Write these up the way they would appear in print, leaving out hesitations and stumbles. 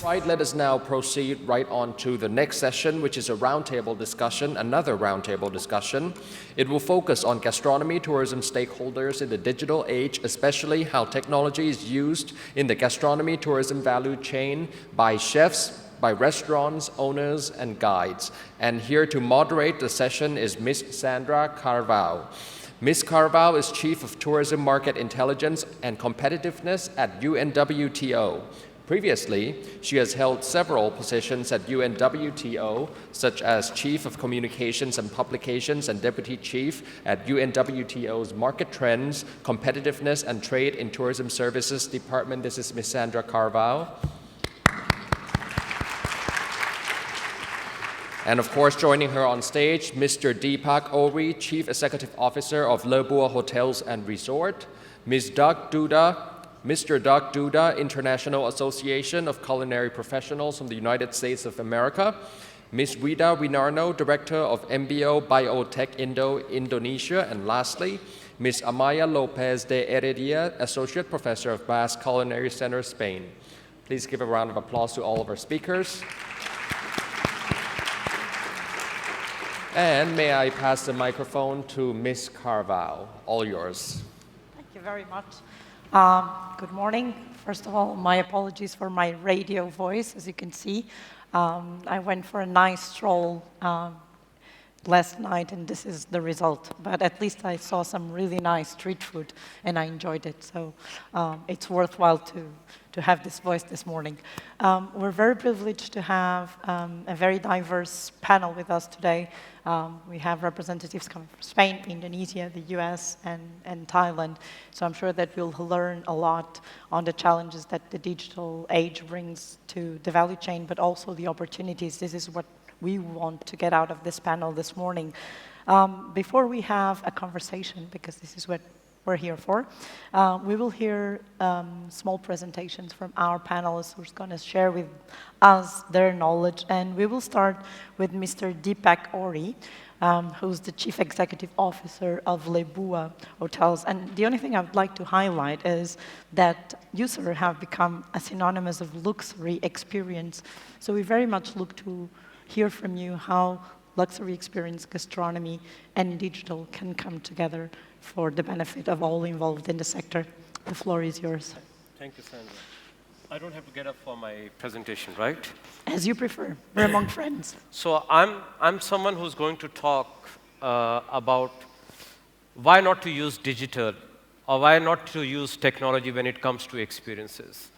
Right, let us now proceed right on to the next session, which is a roundtable discussion, another roundtable discussion. It will focus on gastronomy tourism stakeholders in the digital age, especially how technology is used in the gastronomy tourism value chain by chefs, by restaurants, owners, and guides. And here to moderate the session is Ms. Sandra Carvalho. Ms. Carvalho is Chief of Tourism Market Intelligence and Competitiveness at UNWTO. Previously, she has held several positions at UNWTO, such as Chief of Communications and Publications and Deputy Chief at UNWTO's Market Trends, Competitiveness and Trade in Tourism Services Department. This is Ms. Sandra Carvalho. And of course, joining her on stage, Mr. Deepak Ori, Chief Executive Officer of Le Bourg Hotels and Resort, Mr. Doug Duda, International Association of Culinary Professionals from the United States of America, Ms. Wida Winarno, Director of MBO Biotech Indonesia, and lastly, Ms. Amaya Lopez de Heredia, Associate Professor of Basque Culinary Center, Spain. Please give a round of applause to all of our speakers. And may I pass the microphone to Ms. Carvalho, all yours. Thank you very much. Good morning. First of all, my apologies for my radio voice. As you can see, I went for a nice stroll last night, and this is the result. But at least I saw some really nice street food, and I enjoyed it. So it's worthwhile to have this voice this morning. We're very privileged to have a very diverse panel with us today. We have representatives coming from Spain, Indonesia, the US, and Thailand. So I'm sure that we'll learn a lot on the challenges that the digital age brings to the value chain, but also the opportunities. This is what we want to get out of this panel this morning. Before we have a conversation, because this is what we're here for, we will hear small presentations from our panelists who's going to share with us their knowledge. And we will start with Mr. Deepak Ori, who's the Chief Executive Officer of Le Bourg Hotels. And the only thing I would like to highlight is that you, sir, have become a synonymous of luxury experience. So we very much look to hear from you how luxury experience, gastronomy, and digital can come together for the benefit of all involved in the sector. The floor is yours. Thank you, Sandra. I don't have to get up for my presentation, right? As you prefer. We're among friends. So I'm someone who's going to talk about why not to use digital or why not to use technology when it comes to experiences.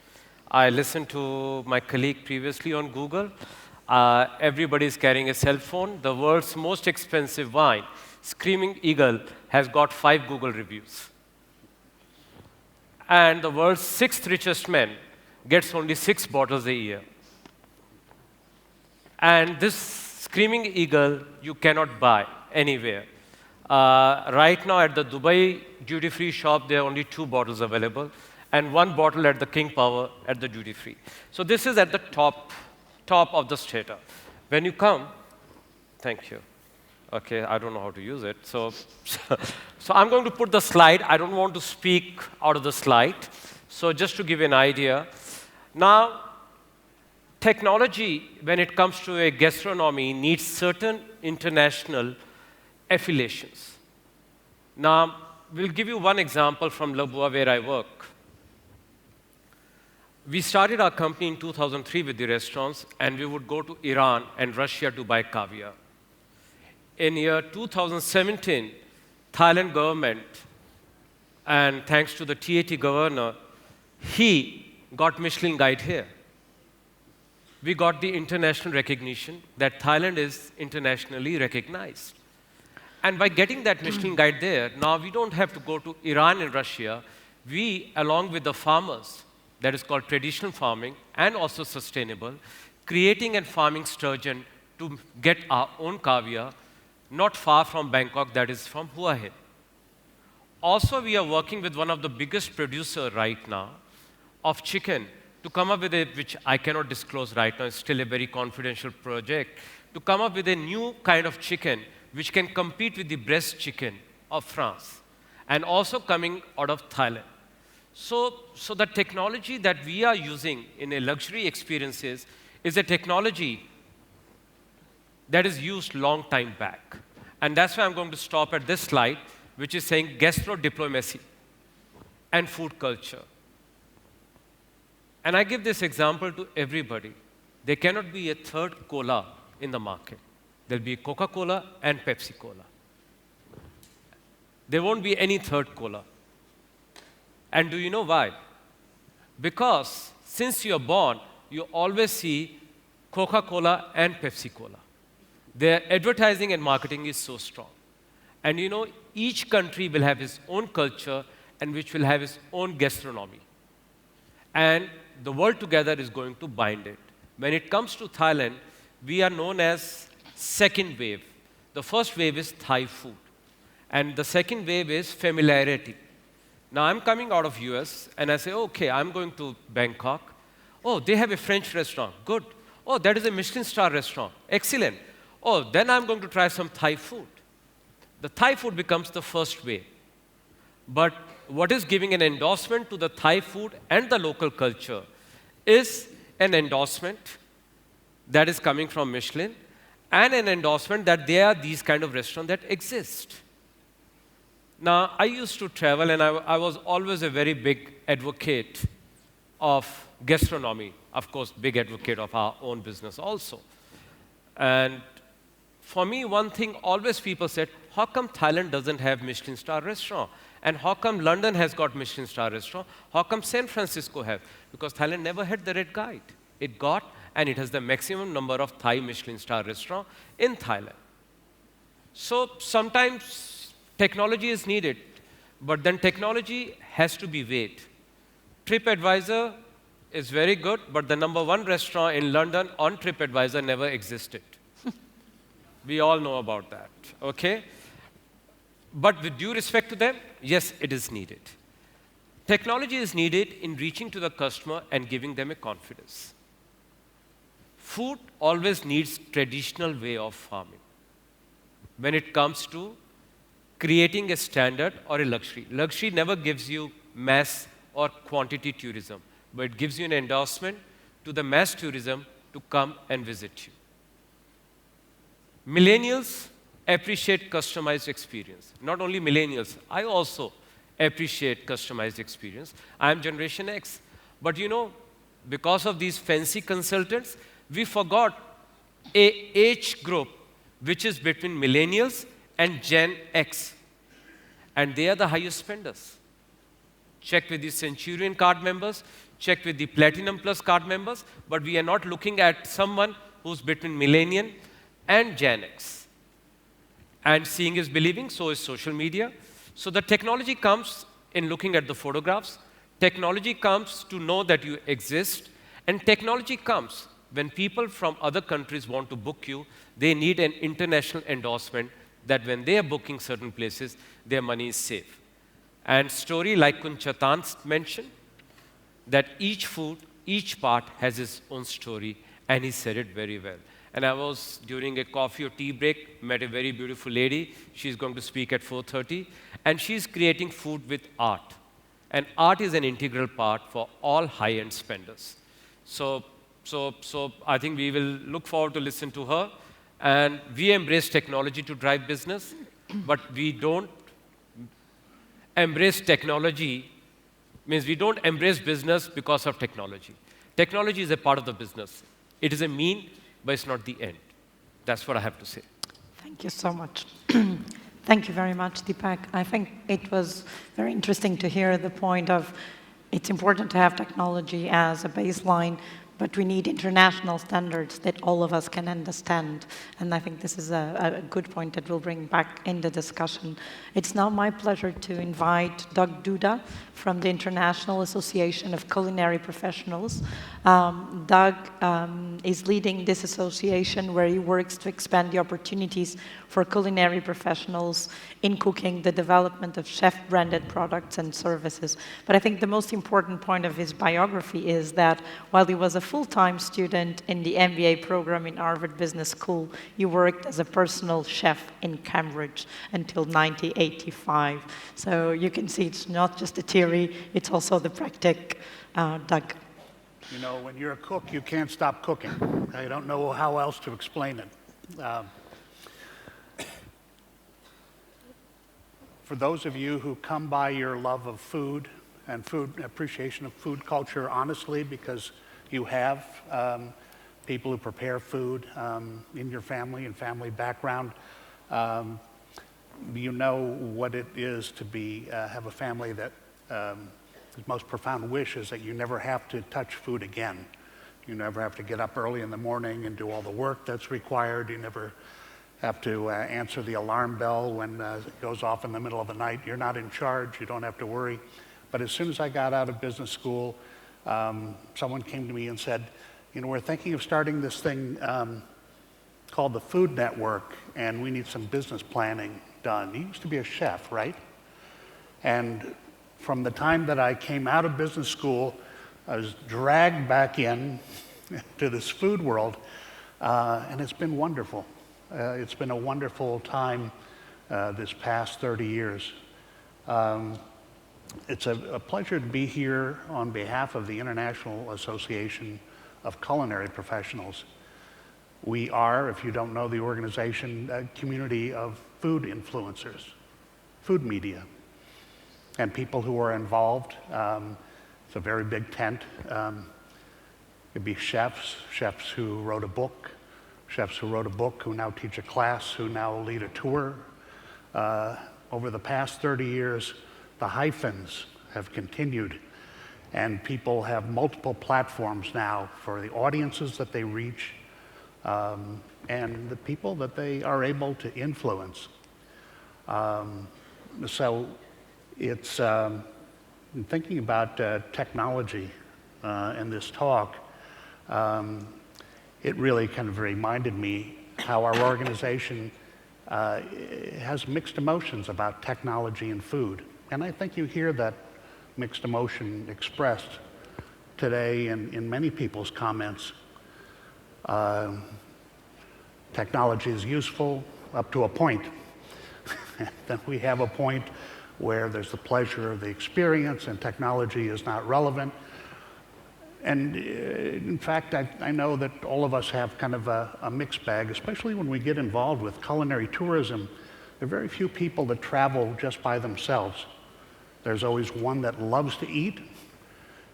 I listened to my colleague previously on Google. Everybody's carrying a cell phone. The world's most expensive wine, Screaming Eagle, has got 5 Google reviews. And the world's 6th richest man gets only 6 bottles a year. And this Screaming Eagle you cannot buy anywhere. Right now at the Dubai duty-free shop, there are only 2 bottles available, and 1 bottle at the King Power at the duty-free. So this is at the top of the strata. When you come, thank you. Okay, I don't know how to use it. So I'm going to put the slide. I don't want to speak out of the slide. So just to give you an idea. Now, technology, when it comes to a gastronomy, needs certain international affiliations. Now, we'll give you one example from Le Bourg, where I work. We started our company in 2003 with the restaurants, and we would go to Iran and Russia to buy caviar. In year 2017, Thailand government, and thanks to the TAT governor, he got Michelin Guide here. We got the international recognition that Thailand is internationally recognized. And by getting that Michelin Guide there, now we don't have to go to Iran and Russia. We, along with the farmers, that is called traditional farming and also sustainable, creating and farming sturgeon to get our own caviar, not far from Bangkok, that is from Hua Hin. Also, we are working with one of the biggest producers right now of chicken to come up with a, which I cannot disclose right now, it's still a very confidential project, to come up with a new kind of chicken which can compete with the breast chicken of France, and also coming out of Thailand. So the technology that we are using in a luxury experiences is a technology that is used long time back. And that's why I'm going to stop at this slide, which is saying gastro diplomacy and food culture. And I give this example to everybody. There cannot be a third cola in the market. There'll be Coca-Cola and Pepsi-Cola. There won't be any third cola. And do you know why? Because since you're born, you always see Coca-Cola and Pepsi-Cola. Their advertising and marketing is so strong. And you know, each country will have its own culture and which will have its own gastronomy. And the world together is going to bind it. When it comes to Thailand, we are known as second wave. The first wave is Thai food. And the second wave is familiarity. Now, I'm coming out of US, and I say, okay, I'm going to Bangkok. Oh, they have a French restaurant. Good. Oh, that is a Michelin star restaurant. Excellent. Oh, then I'm going to try some Thai food. The Thai food becomes the first wave. But what is giving an endorsement to the Thai food and the local culture is an endorsement that is coming from Michelin and an endorsement that there are these kind of restaurants that exist. Now, I used to travel, and I was always a very big advocate of gastronomy. Of course, big advocate of our own business also. And for me, one thing always people said, how come Thailand doesn't have Michelin star restaurant? And how come London has got Michelin star restaurant? How come San Francisco have? Because Thailand never had the red guide. It got, and it has the maximum number of Thai Michelin star restaurant in Thailand. So sometimes technology is needed, but then technology has to be weighed. TripAdvisor is very good, but the #1 restaurant in London on TripAdvisor never existed. We all know about that, okay? But with due respect to them, yes, it is needed. Technology is needed in reaching to the customer and giving them a confidence. Food always needs traditional way of farming when it comes to creating a standard or a luxury. Luxury never gives you mass or quantity tourism, but it gives you an endorsement to the mass tourism to come and visit you. Millennials appreciate customized experience. Not only millennials, I also appreciate customized experience. I am Generation X. But you know, because of these fancy consultants, we forgot a age group which is between millennials and Gen X. And they are the highest spenders. Check with the Centurion card members, check with the Platinum Plus card members, but we are not looking at someone who's between millennial and Gen X. And seeing is believing, so is social media. So the technology comes in looking at the photographs. Technology comes to know that you exist. And technology comes when people from other countries want to book you, they need an international endorsement that when they are booking certain places, their money is safe. And story like Kunchatan mentioned, that each food, each part has its own story, and he said it very well. And I was, during a coffee or tea break, met a very beautiful lady. She's going to speak at 4:30, and she's creating food with art. And art is an integral part for all high-end spenders. So I think we will look forward to listen to her. And we embrace technology to drive business, but we don't embrace technology, means we don't embrace business because of technology. Technology is a part of the business. It is a mean, but it's not the end. That's what I have to say. Thank you so much. Thank you very much, Deepak. I think it was very interesting to hear the point of it's important to have technology as a baseline, but we need international standards that all of us can understand. And I think this is a good point that we'll bring back in the discussion. It's now my pleasure to invite Doug Duda from the International Association of Culinary Professionals. Doug is leading this association where he works to expand the opportunities for culinary professionals in cooking, the development of chef-branded products and services. But I think the most important point of his biography is that while he was a full-time student in the MBA program in Harvard Business School. You worked as a personal chef in Cambridge until 1985. So you can see it's not just the theory, it's also the practice, Doug. You know, when you're a cook, you can't stop cooking. I don't know how else to explain it. For those of you who come by your love of food and appreciation of food culture honestly, because you have people who prepare food in your family and family background, you know what it is to have a family that the most profound wish is that you never have to touch food again. You never have to get up early in the morning and do all the work that's required. You never have to answer the alarm bell when it goes off in the middle of the night. You're not in charge. You don't have to worry. But as soon as I got out of business school, someone came to me and said, you know, we're thinking of starting this thing called the Food Network, and we need some business planning done. He used to be a chef, right? And from the time that I came out of business school, I was dragged back in to this food world, and it's been wonderful. It's been a wonderful time this past 30 years. It's a pleasure to be here on behalf of the International Association of Culinary Professionals. We are, if you don't know the organization, a community of food influencers, food media, and people who are involved. It's a very big tent. It could be chefs who wrote a book, who now teach a class, who now lead a tour. Over the past 30 years, the hyphens have continued, and people have multiple platforms now for the audiences that they reach and the people that they are able to influence. So it's, in thinking about technology in this talk, it really kind of reminded me how our organization has mixed emotions about technology and food. And I think you hear that mixed emotion expressed today in many people's comments. Technology is useful up to a point. Then we have a point where there's the pleasure of the experience and technology is not relevant. And in fact, I know that all of us have kind of a mixed bag, especially when we get involved with culinary tourism. There are very few people that travel just by themselves. There's always one that loves to eat,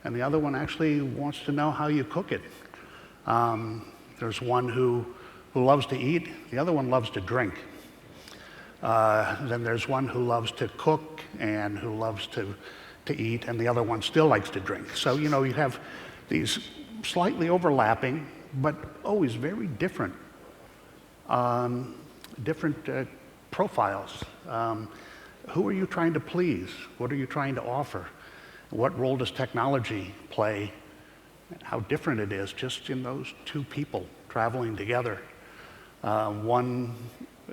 and the other one actually wants to know how you cook it. There's one who loves to eat, the other one loves to drink. Then there's one who loves to cook and who loves to eat, and the other one still likes to drink. So, you know, you have these slightly overlapping, but always very different, profiles. Who are you trying to please? What are you trying to offer? What role does technology play? How different it is just in those two people traveling together. One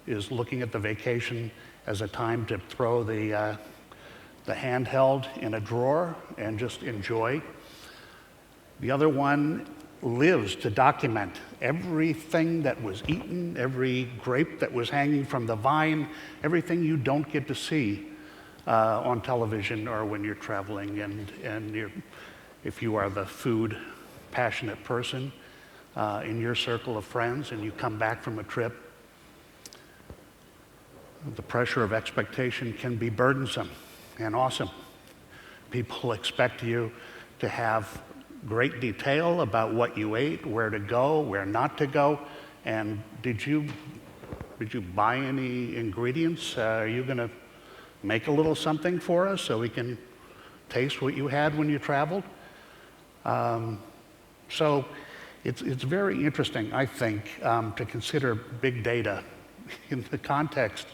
is looking at the vacation as a time to throw the handheld in a drawer and just enjoy. The other one lives to document everything that was eaten, every grape that was hanging from the vine, everything you don't get to see on television or when you're traveling. And if you are the food passionate person in your circle of friends and you come back from a trip, the pressure of expectation can be burdensome and awesome. People expect you to have great detail about what you ate, where to go, where not to go, and did you buy any ingredients? Are you going to make a little something for us so we can taste what you had when you traveled? So it's very interesting, I think, to consider big data in the context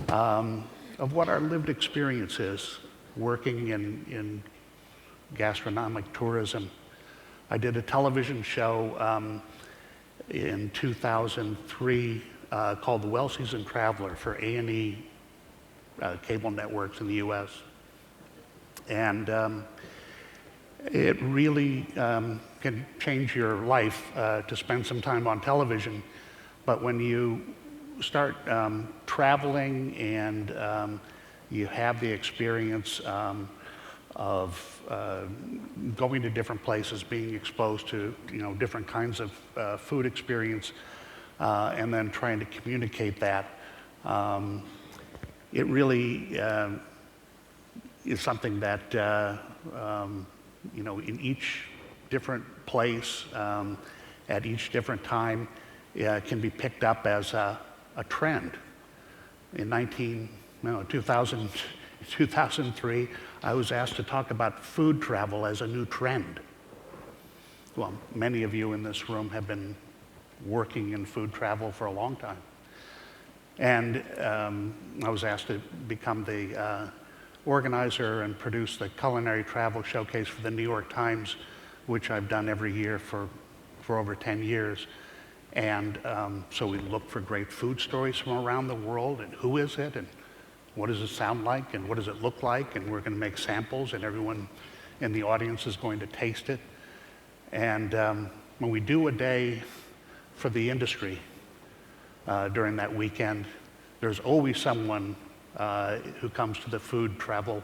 of what our lived experience is working in gastronomic tourism. I did a television show in 2003 called The Well-Seasoned Traveler for A&E cable networks in the US. And it really can change your life to spend some time on television, but when you start traveling and you have the experience of going to different places, being exposed to different kinds of food experience, and then trying to communicate that, it really is something that in each different place, at each different time, can be picked up as a trend. In 2003, I was asked to talk about food travel as a new trend. Well, many of you in this room have been working in food travel for a long time. And I was asked to become the organizer and produce the Culinary Travel Showcase for the New York Times, which I've done every year for over 10 years. And so we look for great food stories from around the world, and who is it, and what does it sound like, and what does it look like, and we're going to make samples, and everyone in the audience is going to taste it. And when we do a day for the industry during that weekend, there's always someone who comes to the food travel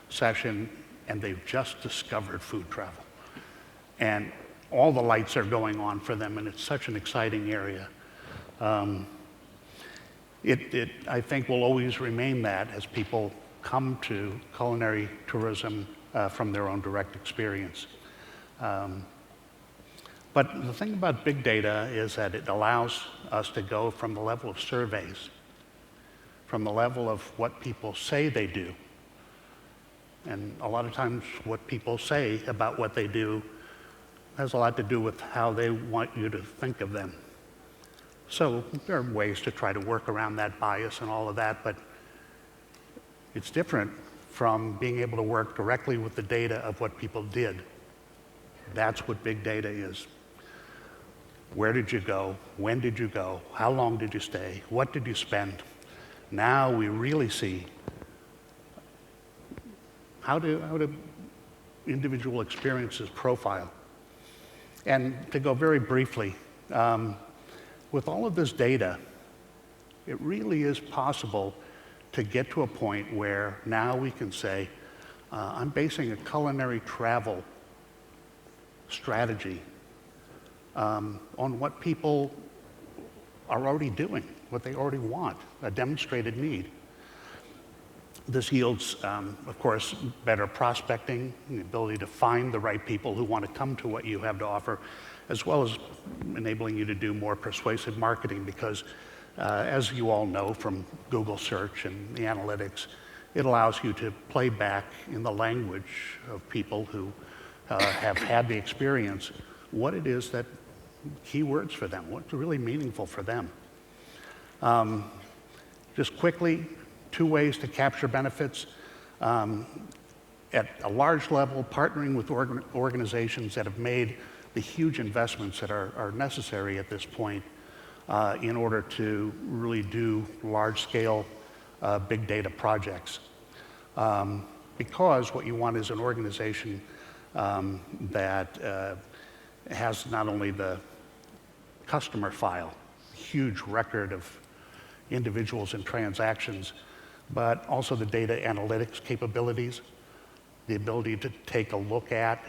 session, and they've just discovered food travel. And all the lights are going on for them, and it's such an exciting area. I think will always remain that as people come to culinary tourism from their own direct experience. But the thing about big data is that it allows us to go from the level of surveys, from the level of what people say they do. And a lot of times what people say about what they do has a lot to do with how they want you to think of them. So there are ways to try to work around that bias and all of that, but it's different from being able to work directly with the data of what people did. That's what big data is. Where did you go? When did you go? How long did you stay? What did you spend? Now we really see how do individual experiences profile. And to go very briefly, with all of this data, it really is possible to get to a point where now we can say, I'm basing a culinary travel strategy on what people are already doing, what they already want, a demonstrated need. This yields, of course, better prospecting, the ability to find the right people who want to come to what you have to offer, as well as enabling you to do more persuasive marketing because, as you all know from Google search and the analytics, it allows you to play back in the language of people who have had the experience what it is that keywords for them, what's really meaningful for them. Just quickly, 2 ways to capture benefits. At a large level, partnering with organizations that have made the huge investments that are necessary at this point in order to really do large-scale big data projects. Because what you want is an organization that has not only the customer file, huge record of individuals and transactions, but also the data analytics capabilities, the ability to take a look at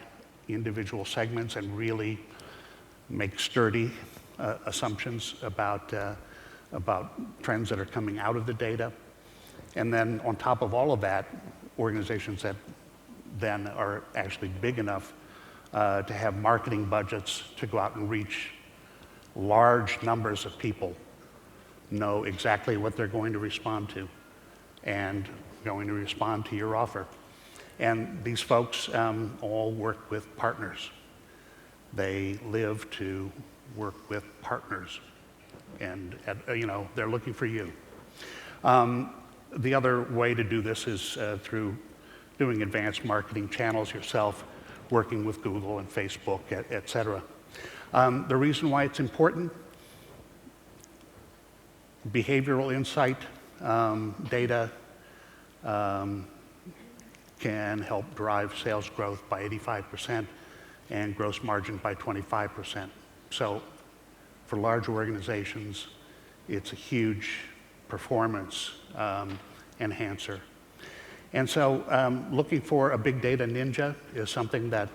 individual segments and really make sturdy assumptions about trends that are coming out of the data. And then on top of all of that, organizations that then are actually big enough to have marketing budgets to go out and reach large numbers of people, know exactly what they're going to respond to and going to respond to your offer. And these folks all work with partners. They live to work with partners, and they're looking for you. The other way to do this is through doing advanced marketing channels yourself, working with Google and Facebook, et cetera. The reason why it's important, behavioral insight data can help drive sales growth by 85% and gross margin by 25%. So for large organizations, it's a huge performance enhancer. And so looking for a big data ninja is something that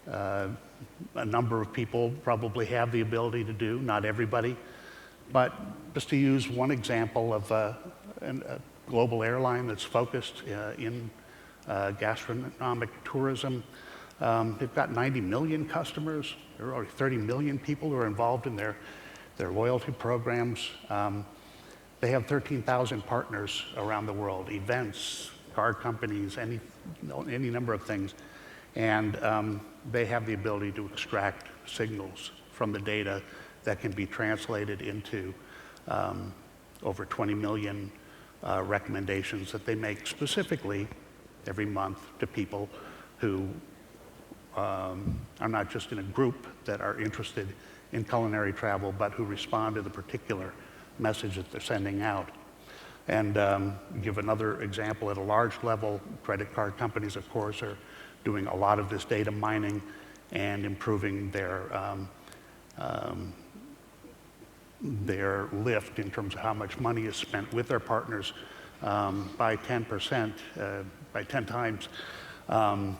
a number of people probably have the ability to do, not everybody. But just to use one example of a global airline that's focused in gastronomic tourism, they've got 90 million customers. There are already 30 million people who are involved in their loyalty programs. They have 13,000 partners around the world, events, car companies, any number of things. And they have the ability to extract signals from the data that can be translated into over 20 million recommendations that they make specifically every month to people who are not just in a group that are interested in culinary travel, but who respond to the particular message that they're sending out. And give another example at a large level, credit card companies, of course, are doing a lot of this data mining and improving their lift in terms of how much money is spent with their partners by 10%, by 10 times, by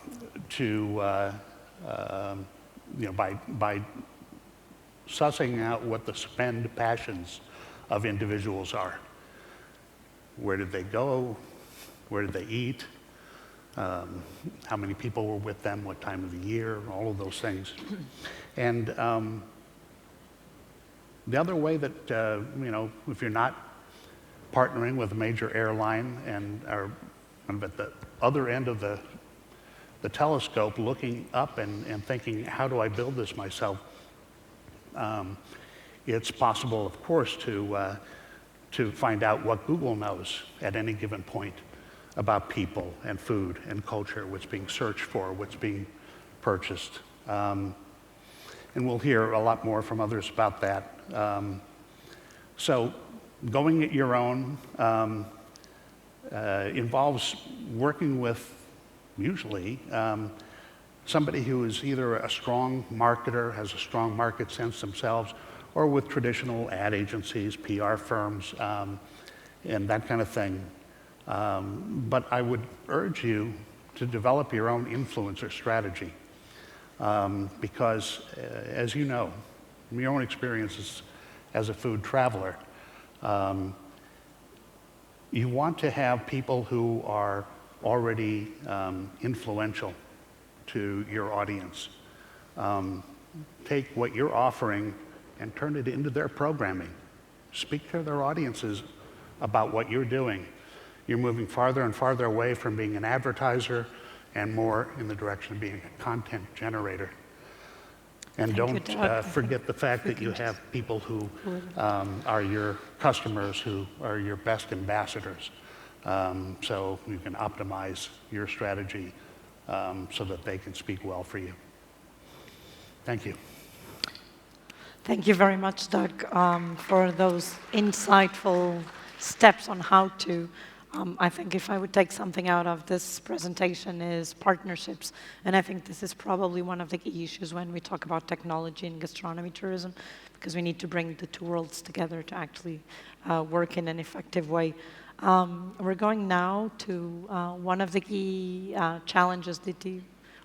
sussing out what the spend passions of individuals are. Where did they go? Where did they eat? How many people were with them? What time of the year? All of those things. And the other way that, if you're not partnering with a major airline and are kind of at the other end of the telescope looking up and thinking, how do I build this myself? It's possible, of course, to find out what Google knows at any given point about people and food and culture, what's being searched for, what's being purchased. And we'll hear a lot more from others about that. So going it your own involves working with, usually, somebody who is either a strong marketer, has a strong market sense themselves, or with traditional ad agencies, PR firms, and that kind of thing. But I would urge you to develop your own influencer strategy because, as you know, from your own experiences as a food traveler, you want to have people who are already influential to your audience. Take what you're offering and turn it into their programming. Speak to their audiences about what you're doing. You're moving farther and farther away from being an advertiser and more in the direction of being a content generator. And don't forget the fact that you have people who are your customers, who are your best ambassadors. So you can optimize your strategy so that they can speak well for you. Thank you. Thank you very much, Doug, for those insightful steps on how to. I think if I would take something out of this presentation is partnerships. And I think this is probably one of the key issues when we talk about technology and gastronomy tourism, because we need to bring the two worlds together to actually work in an effective way. We're going now to one of the key challenges that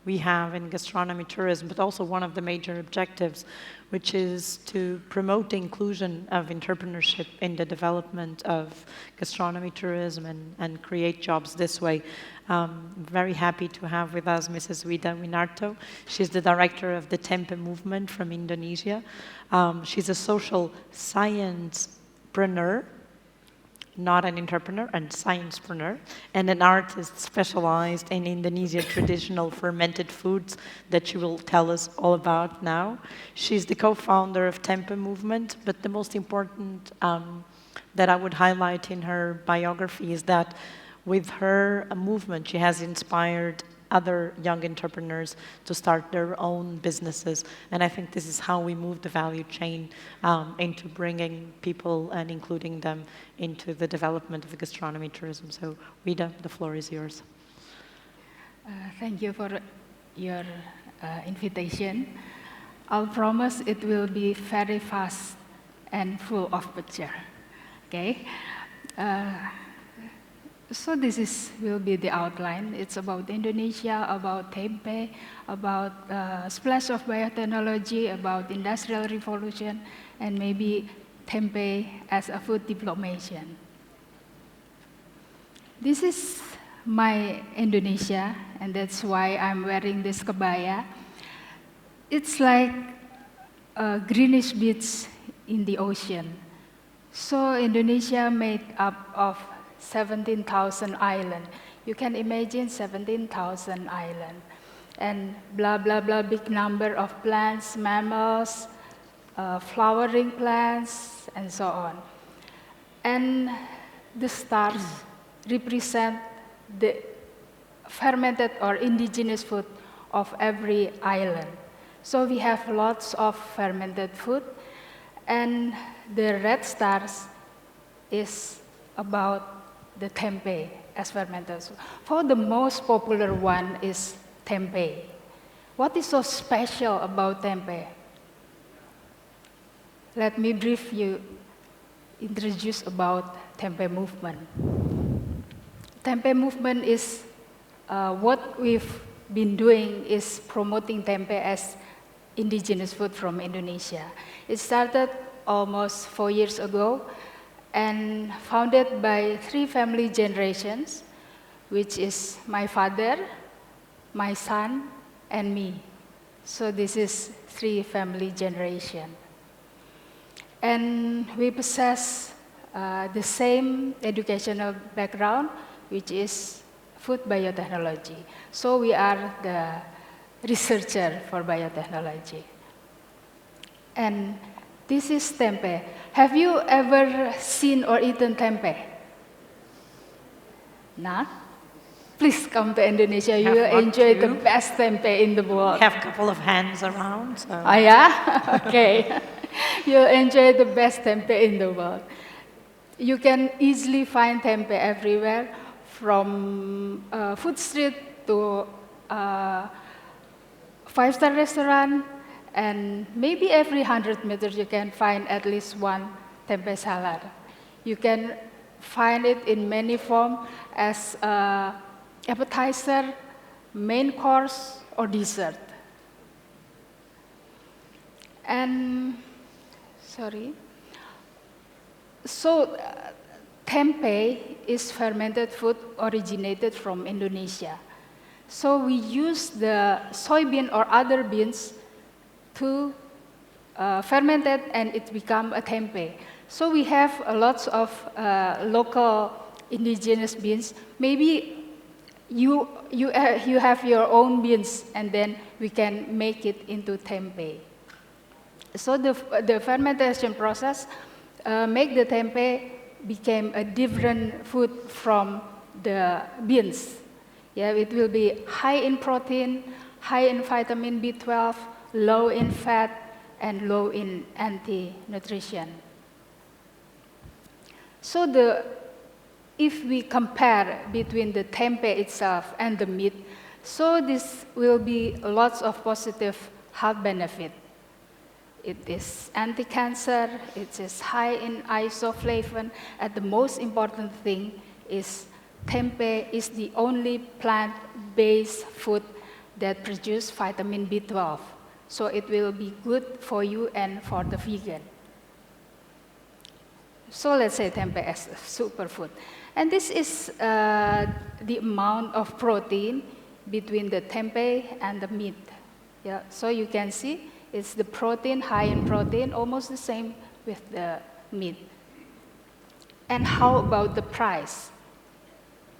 we have in gastronomy tourism, but also one of the major objectives, which is to promote the inclusion of entrepreneurship in the development of gastronomy tourism and create jobs this way. Very happy to have with us Mrs. Wida Winarto. She's the director of the Tempe movement from Indonesia. She's a social science-preneur, not an entrepreneur, and sciencepreneur, and an artist specialized in Indonesian traditional fermented foods that she will tell us all about now. She's the co-founder of Tempe Movement, but the most important that I would highlight in her biography is that with her movement, she has inspired other young entrepreneurs to start their own businesses. And I think this is how we move the value chain into bringing people and including them into the development of gastronomy tourism. So, Wida, the floor is yours. Thank you for your invitation. I'll promise it will be very fast and full of picture. Okay. So this will be the outline. It's about Indonesia, about tempe, about splash of biotechnology, about industrial revolution, and maybe tempe as a food diplomation. This is my Indonesia, and that's why I'm wearing this kebaya. It's like a greenish beach in the ocean. So Indonesia made up of 17,000 islands. You can imagine 17,000 islands. And blah, blah, blah, big number of plants, mammals, flowering plants, and so on. And the stars represent the fermented or indigenous food of every island. So we have lots of fermented food, and the red stars is about the tempeh as fermented food. For the most popular one is tempeh. What is so special about tempeh? Let me brief you, introduce about tempeh movement. Tempeh movement is what we've been doing is promoting tempeh as indigenous food from Indonesia. It started almost 4 years ago and founded by 3 family generations, which is my father, my son, and me. So this is 3 family generations. And we possess the same educational background, which is food biotechnology. So we are the researcher for biotechnology. And this is tempeh. Have you ever seen or eaten tempeh? Not? Please come to Indonesia. You will enjoy the best tempeh in the world. Have a couple of hands around. So. Oh yeah? Okay. You'll enjoy the best tempeh in the world. You can easily find tempeh everywhere, from food street to 5-star restaurant, and maybe every 100 meters you can find at least one tempeh salad. You can find it in many forms as appetizer, main course, or dessert. And, so tempeh is fermented food originated from Indonesia. So we use the soybean or other beans to ferment it, and it become a tempeh. So we have lots of local indigenous beans. Maybe you have your own beans, and then we can make it into tempeh. So the fermentation process make the tempeh became a different food from the beans. Yeah, it will be high in protein, high in vitamin B12, low in fat, and low in anti-nutrition. So if we compare between the tempeh itself and the meat, so this will be lots of positive health benefit. It is anti-cancer, it is high in isoflavone, and the most important thing is tempeh is the only plant-based food that produces vitamin B12. So it will be good for you and for the vegan. So let's say tempeh as a superfood. And this is the amount of protein between the tempeh and the meat. Yeah, so you can see it's the protein, high in protein, almost the same with the meat. And how about the price?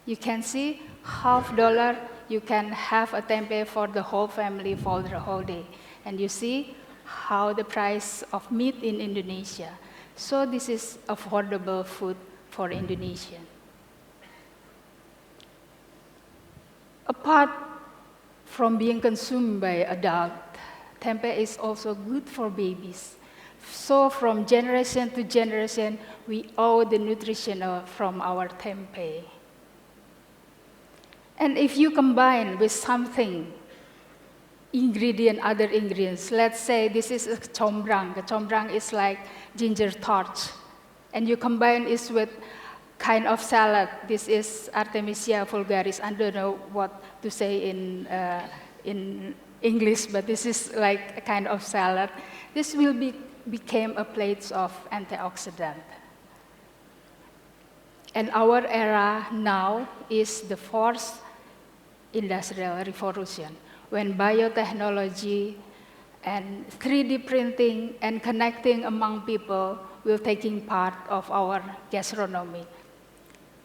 You can see $50, you can have a tempeh for the whole family for the whole day. And you see how the price of meat in Indonesia. So this is affordable food for Indonesian. Apart from being consumed by adults, tempeh is also good for babies. So from generation to generation, we owe the nutrition from our tempeh. And if you combine with something other ingredients. Let's say this is a chombrang. The chombrang is like ginger torch. And you combine it with kind of salad. This is Artemisia vulgaris. I don't know what to say in English, but this is like a kind of salad. This will became a plate of antioxidant. And our era now is the fourth industrial revolution, when biotechnology and 3D printing and connecting among people will taking part of our gastronomy.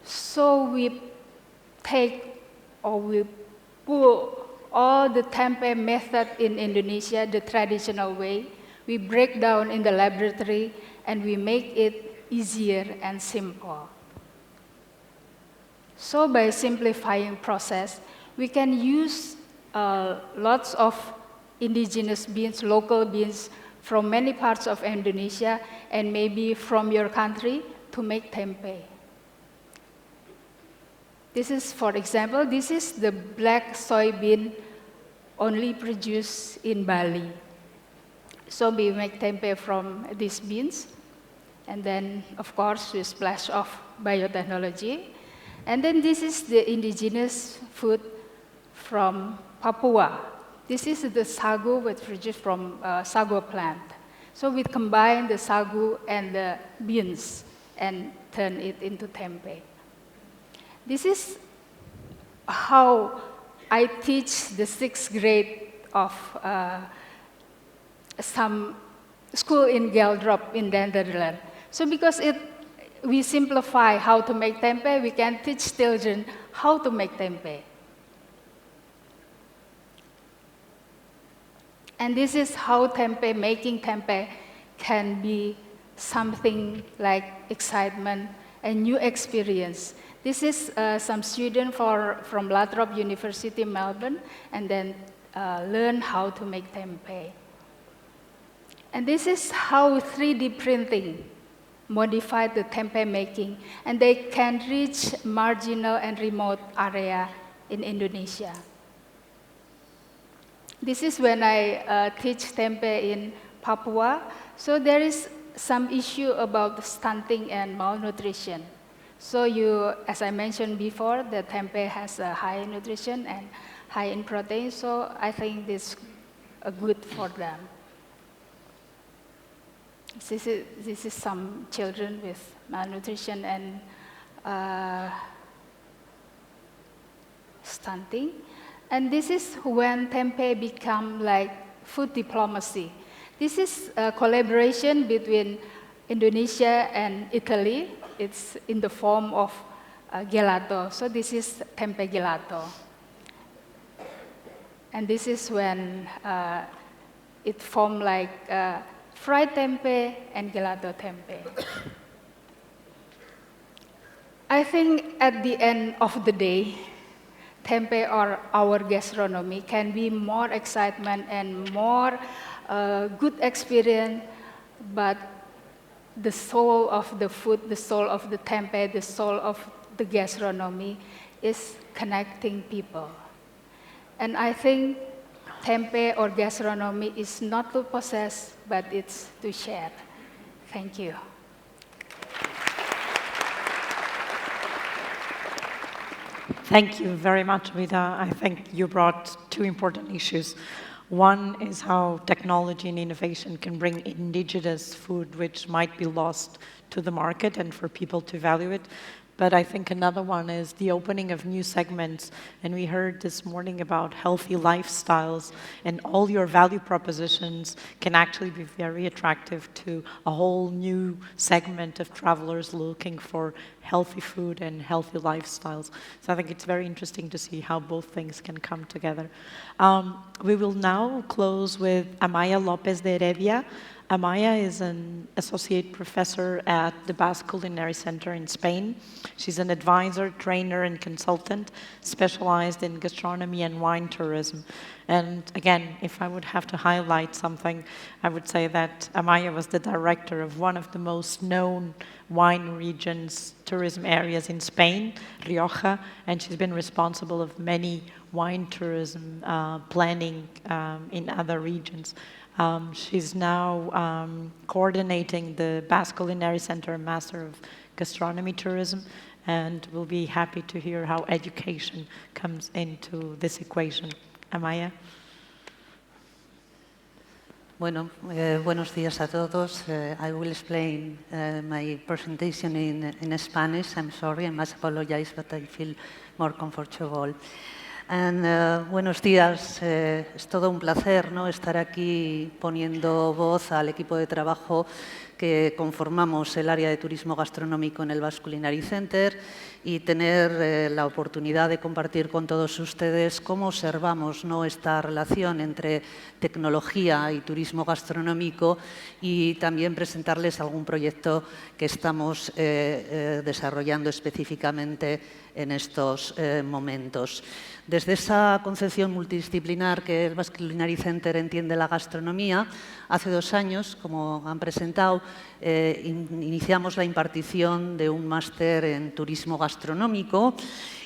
So we take or we pull all the tempeh method in Indonesia, the traditional way, we break down in the laboratory and we make it easier and simple. So by simplifying process, we can use lots of indigenous beans, local beans from many parts of Indonesia and maybe from your country to make tempeh. This is, for example, this is the black soybean only produced in Bali. So we make tempeh from these beans. And then, of course, we splash of biotechnology. And then this is the indigenous food from Papua. This is the sagu which produced from sago plant. So we combine the sagu and the beans and turn it into tempeh. This is how I teach the 6th grade of some school in Geldrop in the Netherlands. So because we simplify how to make tempeh, we can teach children how to make tempeh. And this is how making tempeh can be something like excitement and new experience. This is some student from Lathrop University, Melbourne, and then learn how to make tempeh. And this is how 3D printing modified the tempeh making, and they can reach marginal and remote area in Indonesia. This is when I teach tempeh in Papua. So there is some issue about stunting and malnutrition. So as I mentioned before, the tempeh has a high nutrition and high in protein, so I think this is good for them. This is some children with malnutrition and stunting. And this is when tempeh become like food diplomacy. This is a collaboration between Indonesia and Italy. It's in the form of gelato. So this is tempeh gelato. And this is when it formed like fried tempeh and gelato tempeh. I think at the end of the day, tempeh or our gastronomy can be more excitement and more good experience, but the soul of the food, the soul of the tempeh, the soul of the gastronomy is connecting people. And I think tempeh or gastronomy is not to possess, but it's to share. Thank you. Thank you very much, Vida. I think you brought two important issues. One is how technology and innovation can bring indigenous food, which might be lost to the market and for people to value it. But I think another one is the opening of new segments. And we heard this morning about healthy lifestyles, and all your value propositions can actually be very attractive to a whole new segment of travelers looking for healthy food and healthy lifestyles. So I think it's very interesting to see how both things can come together. We will now close with Amaya Lopez de Heredia, Amaya is an associate professor at the Basque Culinary Center in Spain. She's an advisor, trainer, and consultant specialized in gastronomy and wine tourism. And again, if I would have to highlight something, I would say that Amaya was the director of one of the most known wine regions, tourism areas in Spain, Rioja, and she's been responsible of many wine tourism planning in other regions. She's now coordinating the Basque Culinary Center Master of Gastronomy Tourism, and we'll be happy to hear how education comes into this equation. Amaya? Bueno, buenos días a todos. I will explain my presentation in Spanish. I'm sorry, I must apologize, but I feel more comfortable. And, buenos días, es todo un placer, ¿no?, estar aquí poniendo voz al equipo de trabajo que conformamos el área de turismo gastronómico en el Basque Culinary Center y tener la oportunidad de compartir con todos ustedes cómo observamos, ¿no?, esta relación entre tecnología y turismo gastronómico y también presentarles algún proyecto que estamos desarrollando específicamente en estos momentos. Desde esa concepción multidisciplinar que el Basque Culinary Center entiende la gastronomía, hace 2 años, como han presentado, iniciamos la impartición de un máster en turismo gastronómico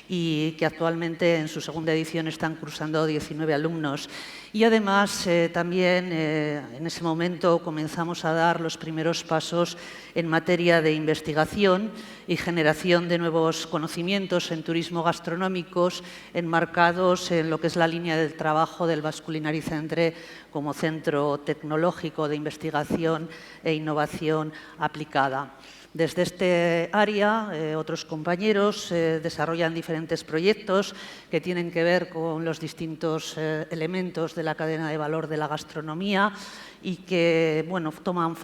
y que actualmente en su segunda edición están cursando 19 alumnos. Y además también en ese momento comenzamos a dar los primeros pasos en materia de investigación y generación de nuevos conocimientos en turismo gastronómicos enmarcados en lo que es la línea del trabajo del Basque Culinary Center como centro tecnológico de investigación e innovación aplicada. Desde este área, otros compañeros desarrollan diferentes proyectos que tienen que ver con los distintos elementos de la cadena de valor de la gastronomía y que, bueno, toman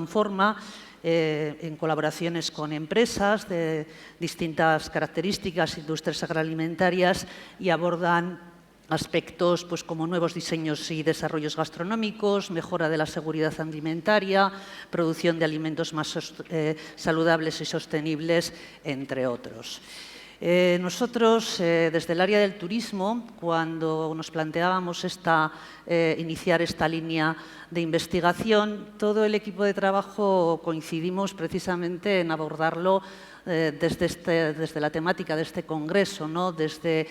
forma en colaboraciones con empresas de distintas características, industrias agroalimentarias, y abordan aspectos pues, como nuevos diseños y desarrollos gastronómicos, mejora de la seguridad alimentaria, producción de alimentos más saludables y sostenibles, entre otros. Nosotros, desde el área del turismo, cuando nos planteábamos iniciar esta línea de investigación, todo el equipo de trabajo coincidimos precisamente en abordarlo desde la temática de este congreso, ¿no?, desde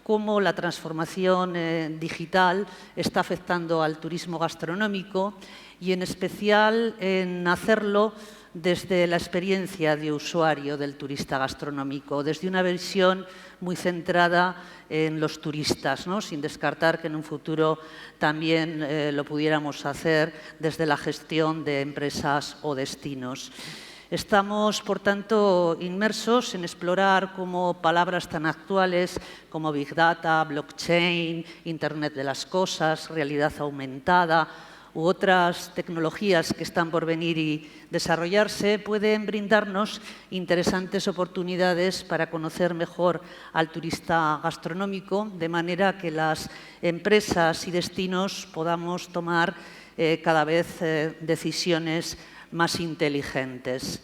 cómo la transformación digital está afectando al turismo gastronómico y, en especial, en hacerlo desde la experiencia de usuario del turista gastronómico, desde una visión muy centrada en los turistas, ¿no?, sin descartar que en un futuro también lo pudiéramos hacer desde la gestión de empresas o destinos. Estamos, por tanto, inmersos en explorar cómo palabras tan actuales como Big Data, Blockchain, Internet de las Cosas, realidad aumentada u otras tecnologías que están por venir y desarrollarse pueden brindarnos interesantes oportunidades para conocer mejor al turista gastronómico, de manera que las empresas y destinos podamos tomar cada vez decisiones más inteligentes.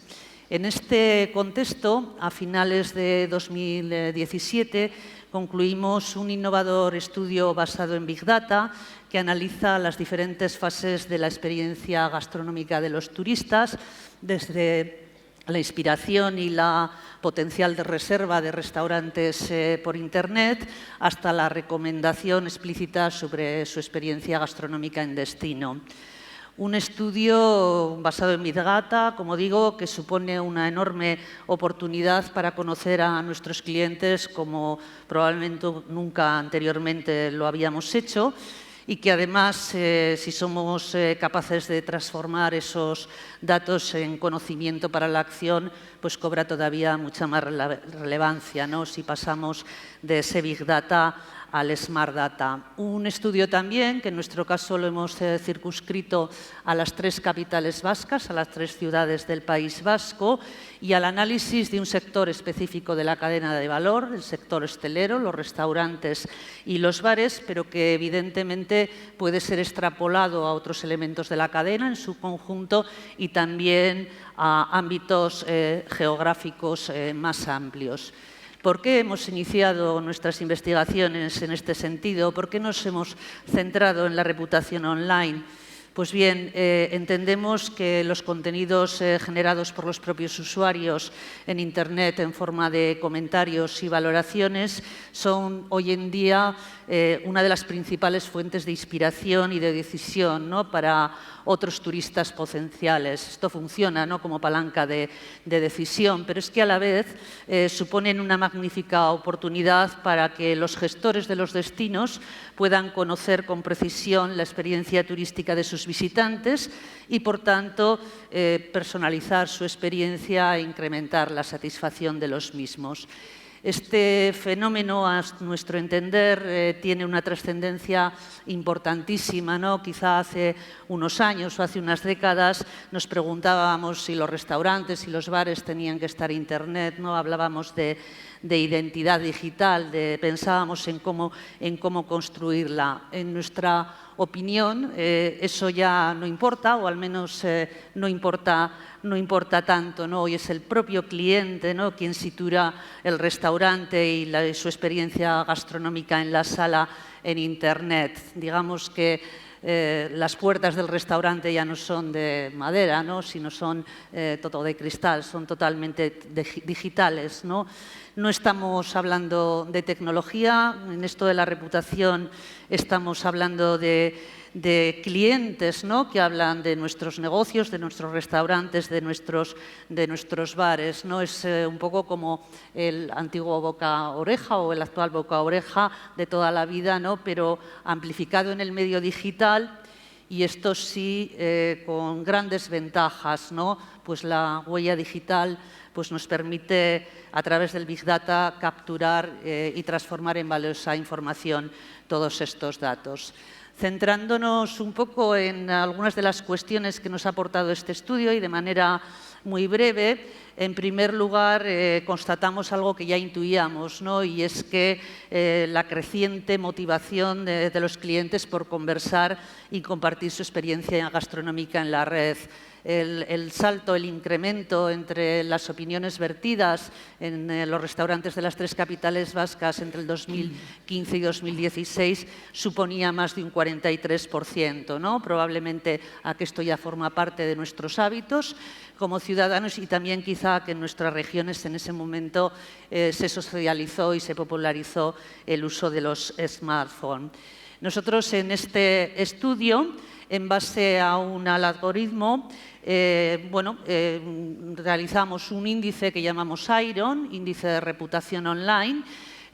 En este contexto, a finales de 2017, concluimos un innovador estudio basado en Big Data que analiza las diferentes fases de la experiencia gastronómica de los turistas, desde la inspiración y la potencial de reserva de restaurantes por Internet hasta la recomendación explícita sobre su experiencia gastronómica en destino. Un estudio basado en Big Data, como digo, que supone una enorme oportunidad para conocer a nuestros clientes como probablemente nunca anteriormente lo habíamos hecho y que además, si somos capaces de transformar esos datos en conocimiento para la acción, pues cobra todavía mucha más relevancia, ¿no? Si pasamos de ese Big Data al Smart Data. Un estudio también, que en nuestro caso lo hemos circunscrito a las 3 capitales vascas, a las 3 ciudades del País Vasco, y al análisis de un sector específico de la cadena de valor, el sector hostelero, los restaurantes y los bares, pero que evidentemente puede ser extrapolado a otros elementos de la cadena en su conjunto y también a ámbitos geográficos más amplios. ¿Por qué hemos iniciado nuestras investigaciones en este sentido? ¿Por qué nos hemos centrado en la reputación online? Pues bien, entendemos que los contenidos generados por los propios usuarios en Internet en forma de comentarios y valoraciones son hoy en día una de las principales fuentes de inspiración y de decisión, ¿no?, para otros turistas potenciales. Esto funciona, ¿no?, como palanca de decisión, pero es que a la vez suponen una magnífica oportunidad para que los gestores de los destinos puedan conocer con precisión la experiencia turística de sus visitantes y, por tanto, personalizar su experiencia e incrementar la satisfacción de los mismos. Este fenómeno, a nuestro entender, tiene una trascendencia importantísima, ¿no? Quizá hace unos años o hace unas décadas nos preguntábamos si los restaurantes y los bares tenían que estar en Internet, ¿no? Hablábamos de identidad digital, pensábamos en cómo construirla. En nuestra opinión, eso ya no importa, o al menos no importa tanto, ¿no? Hoy es el propio cliente, ¿no?, quien sitúa el restaurante y su experiencia gastronómica en la sala en Internet. Digamos que las puertas del restaurante ya no son de madera, ¿no?, sino son todo de cristal, son totalmente digitales, ¿no? No estamos hablando de tecnología, en esto de la reputación estamos hablando de clientes, ¿no?, que hablan de nuestros negocios, de nuestros restaurantes, de nuestros bares, ¿no? Es un poco como el antiguo boca-oreja o el actual boca-oreja de toda la vida, ¿no?, pero amplificado en el medio digital. Y esto sí, con grandes ventajas, ¿no? Pues la huella digital pues nos permite, a través del Big Data, capturar y transformar en valiosa información todos estos datos. Centrándonos un poco en algunas de las cuestiones que nos ha aportado este estudio y de manera muy breve, en primer lugar, constatamos algo que ya intuíamos, ¿no?, y es que la creciente motivación de los clientes por conversar y compartir su experiencia gastronómica en la red. El salto, el incremento entre las opiniones vertidas en los restaurantes de las 3 capitales vascas entre el 2015 y 2016 suponía más de un 43%, ¿no? Probablemente a que esto ya forma parte de nuestros hábitos como ciudadanos y también quizá que en nuestras regiones en ese momento se socializó y se popularizó el uso de los smartphones. Nosotros en este estudio, en base a un algoritmo, realizamos un índice que llamamos IRON, índice de reputación online,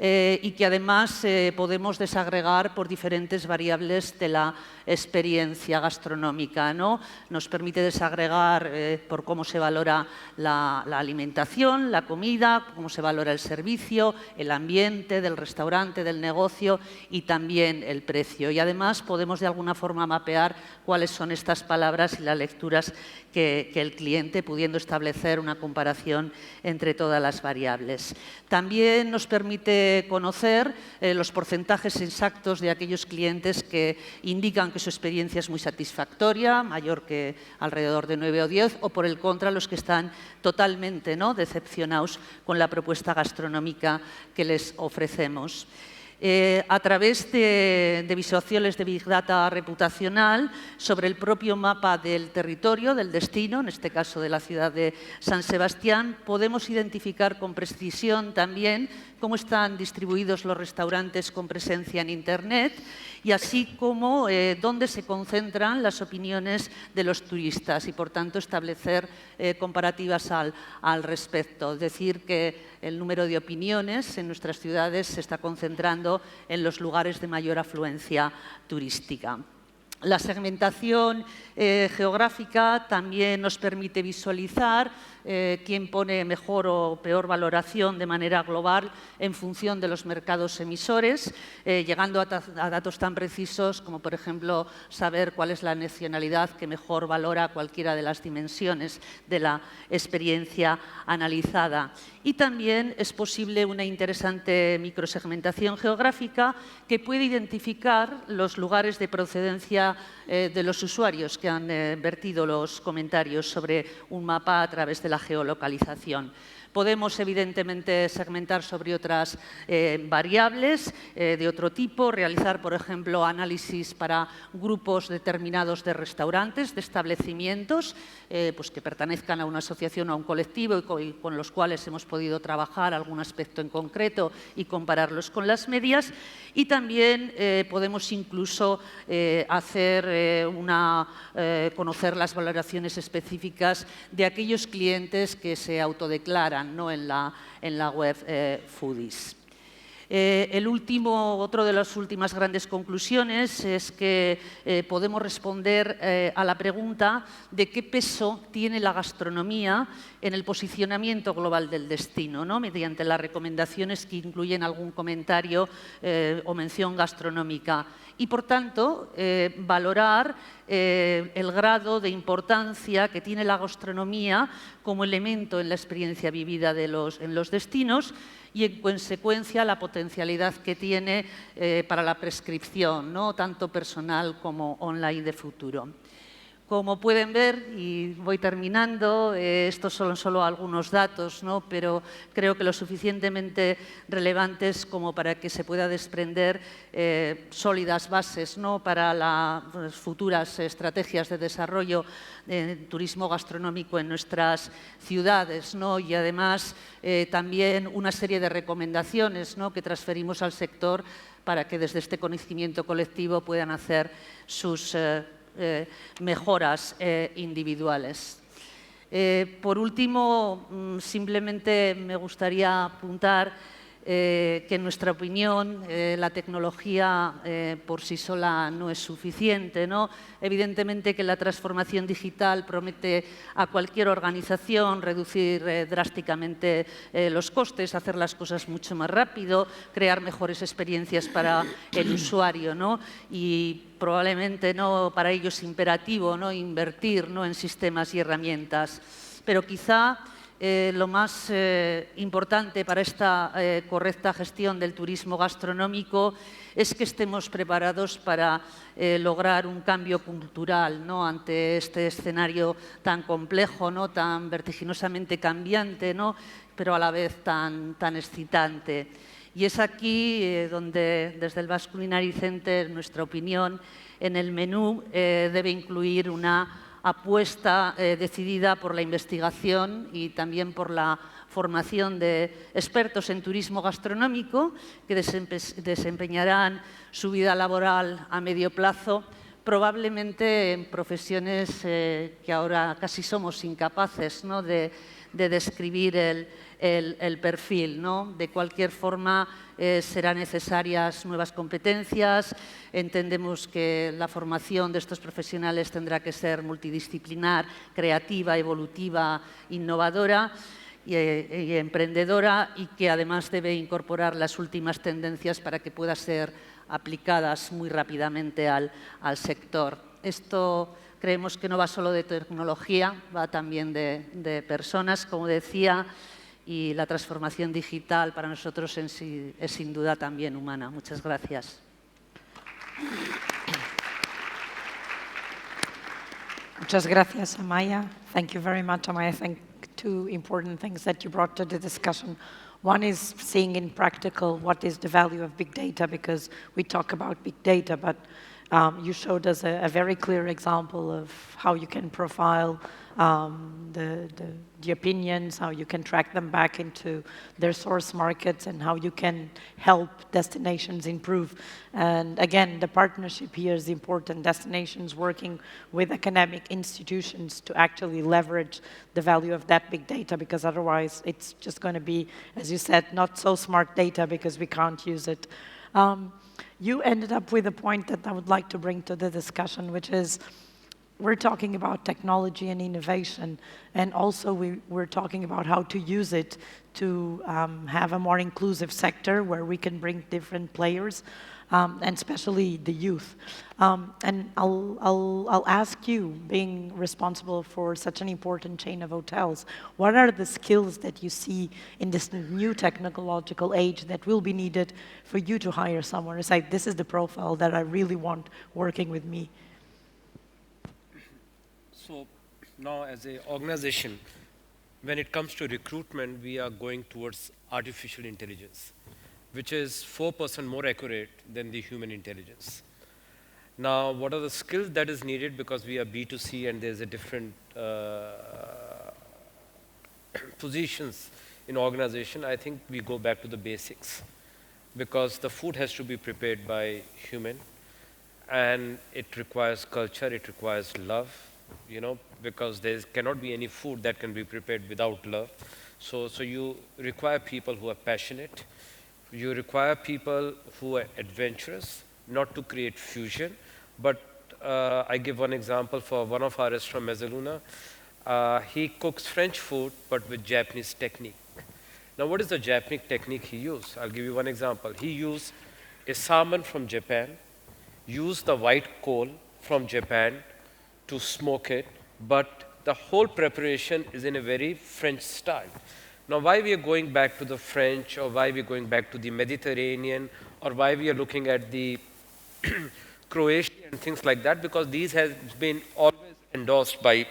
y que además podemos desagregar por diferentes variables de la experiencia gastronómica, ¿no? Nos permite desagregar por cómo se valora la alimentación, la comida, cómo se valora el servicio, el ambiente del restaurante, del negocio y también el precio. Y además podemos de alguna forma mapear cuáles son estas palabras y las lecturas que el cliente, pudiendo establecer una comparación entre todas las variables. También nos permite conocer los porcentajes exactos de aquellos clientes que indican que su experiencia es muy satisfactoria, mayor que alrededor de 9 o 10, o por el contra los que están totalmente, ¿no?, decepcionados con la propuesta gastronómica que les ofrecemos. A través de visualizaciones de Big Data reputacional sobre el propio mapa del territorio, del destino, en este caso de la ciudad de San Sebastián, podemos identificar con precisión también cómo están distribuidos los restaurantes con presencia en Internet y así como dónde se concentran las opiniones de los turistas y, por tanto, establecer comparativas al respecto. Es decir, que el número de opiniones en nuestras ciudades se está concentrando en los lugares de mayor afluencia turística. La segmentación geográfica también nos permite visualizar quién pone mejor o peor valoración de manera global en función de los mercados emisores, llegando a datos tan precisos como, por ejemplo, saber cuál es la nacionalidad que mejor valora cualquiera de las dimensiones de la experiencia analizada. Y también es posible una interesante microsegmentación geográfica que puede identificar los lugares de procedencia de los usuarios que han vertido los comentarios sobre un mapa a través de la geolocalización. Podemos, evidentemente, segmentar sobre otras variables de otro tipo, realizar, por ejemplo, análisis para grupos determinados de restaurantes, de establecimientos, pues que pertenezcan a una asociación o a un colectivo y con los cuales hemos podido trabajar algún aspecto en concreto y compararlos con las medias. Y también podemos incluso conocer las valoraciones específicas de aquellos clientes que se autodeclaran, ¿no?, en la web Foodies. Otro de las últimas grandes conclusiones es que podemos responder a la pregunta de qué peso tiene la gastronomía en el posicionamiento global del destino, ¿no?, mediante las recomendaciones que incluyen algún comentario o mención gastronómica. Y, por tanto, valorar el grado de importancia que tiene la gastronomía como elemento en la experiencia vivida en los destinos y, en consecuencia, la potencialidad que tiene para la prescripción, ¿no?, tanto personal como online de futuro. Como pueden ver, y voy terminando, estos son solo algunos datos, ¿no?, pero creo que lo suficientemente relevantes como para que se pueda desprender sólidas bases, ¿no?, para las futuras estrategias de desarrollo del turismo gastronómico en nuestras ciudades, ¿no?, y además también una serie de recomendaciones, ¿no?, que transferimos al sector para que desde este conocimiento colectivo puedan hacer sus mejoras individuales. Por último, simplemente me gustaría apuntar que en nuestra opinión la tecnología por sí sola no es suficiente, ¿no? Evidentemente que la transformación digital promete a cualquier organización reducir drásticamente los costes, hacer las cosas mucho más rápido, crear mejores experiencias para el usuario, ¿no? Y probablemente no para ello es imperativo, ¿no?, invertir, ¿no?, en sistemas y herramientas. Pero quizá lo más importante para esta correcta gestión del turismo gastronómico es que estemos preparados para lograr un cambio cultural, ¿no?, ante este escenario tan complejo, ¿no?, tan vertiginosamente cambiante, ¿no?, pero a la vez tan excitante. Y es aquí donde, desde el Basque Culinary Center, en nuestra opinión, en el menú debe incluir una apuesta decidida por la investigación y también por la formación de expertos en turismo gastronómico que desempeñarán su vida laboral a medio plazo, probablemente en profesiones que ahora casi somos incapaces, ¿no?, de describir el perfil, ¿no? De cualquier forma, serán necesarias nuevas competencias. Entendemos que la formación de estos profesionales tendrá que ser multidisciplinar, creativa, evolutiva, innovadora y emprendedora, y que además debe incorporar las últimas tendencias para que pueda ser aplicadas muy rápidamente al sector. Esto creemos que no va solo de tecnología, va también de personas, como decía, y la transformación digital para nosotros en sí es sin duda también humana. Muchas gracias. Muchas gracias, Amaya. Thank you very much, Amaya. I think two important things that you brought to the discussion. One is seeing in practical what is the value of big data, because we talk about big data, but you showed us a very clear example of how you can profile the opinions, how you can track them back into their source markets, and how you can help destinations improve. And again, the partnership here is important. Destinations working with academic institutions to actually leverage the value of that big data, because otherwise it's just going to be, as you said, not so smart data because we can't use it. You ended up with a point that I would like to bring to the discussion, which is we're talking about technology and innovation, and also we're talking about how to use it to have a more inclusive sector where we can bring different players, and especially the youth. And I'll ask you, being responsible for such an important chain of hotels, what are the skills that you see in this new technological age that will be needed for you to hire someone to say, this is the profile that I really want working with me? So now as an organization, when it comes to recruitment, we are going towards artificial intelligence, which is 4% more accurate than the human intelligence. Now, what are the skills that is needed, because we are B2C and there's a different positions in organization? I think we go back to the basics, because the food has to be prepared by human, and it requires culture, it requires love, because there cannot be any food that can be prepared without love. So you require people who are passionate. You require people who are adventurous, not to create fusion. But I give one example for one of our restaurants, Mezzaluna. He cooks French food, but with Japanese technique. Now, what is the Japanese technique he used? I'll give you one example. He used a salmon from Japan, used the white coal from Japan to smoke it, but the whole preparation is in a very French style. Now, why we are going back to the French, or why we are going back to the Mediterranean, or why we are looking at the Croatian and things like that? Because these has been always endorsed by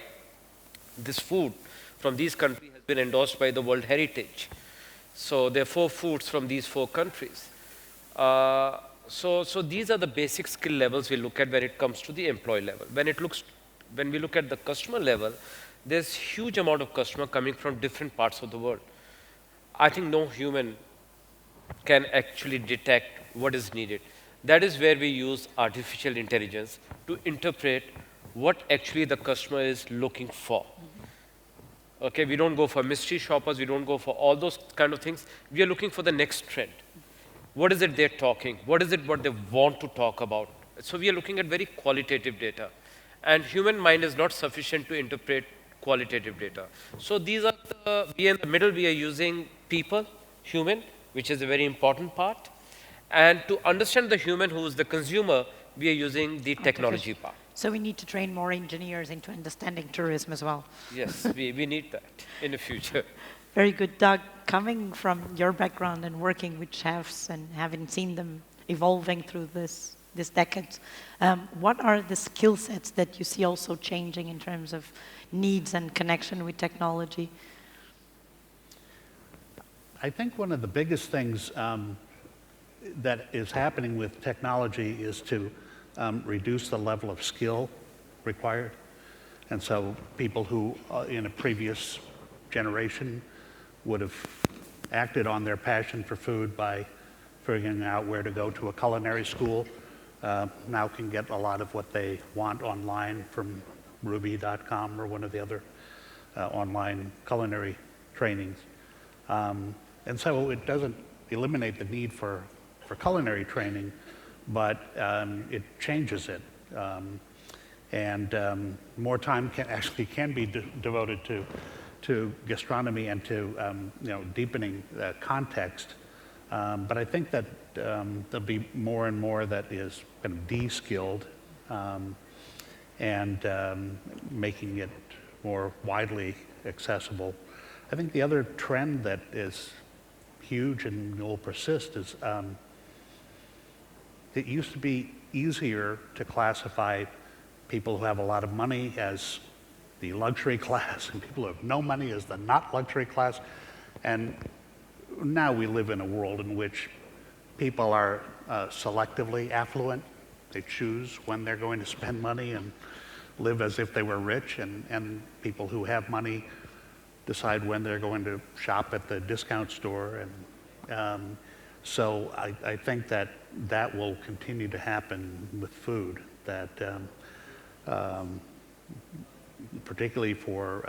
this food from these countries has been endorsed by the World Heritage. So there are 4 foods from these 4 countries. So these are the basic skill levels we look at when it comes to the employee level. When we look at the customer level, there's huge amount of customer coming from different parts of the world. I think no human can actually detect what is needed. That is where we use artificial intelligence to interpret what actually the customer is looking for. Okay, we don't go for mystery shoppers, we don't go for all those kind of things. We are looking for the next trend. What is it they're talking? What is it what they want to talk about? So we are looking at very qualitative data. And human mind is not sufficient to interpret qualitative data. So these are we in the middle, we are using people, human, which is a very important part. And to understand the human who is the consumer, we are using the technology part. So we need to train more engineers into understanding tourism as well. Yes, we need that in the future. Very good. Doug, coming from your background and working with chefs and having seen them evolving through this decade, what are the skill sets that you see also changing in terms of needs and connection with technology? I think one of the biggest things that is happening with technology is to reduce the level of skill required. And so people who in a previous generation would have acted on their passion for food by figuring out where to go to a culinary school now can get a lot of what they want online from Ruby.com or one of the other online culinary trainings. And so it doesn't eliminate the need for culinary training, but it changes it. And more time can be devoted to gastronomy and to deepening context. But I think that there'll be more and more that is kind of de-skilled and making it more widely accessible. I think the other trend that is huge and will persist is it used to be easier to classify people who have a lot of money as the luxury class and people who have no money as the not luxury class. And now we live in a world in which people are selectively affluent. They choose when they're going to spend money and live as if they were rich, and people who have money decide when they're going to shop at the discount store. And so I think that will continue to happen with food, that particularly for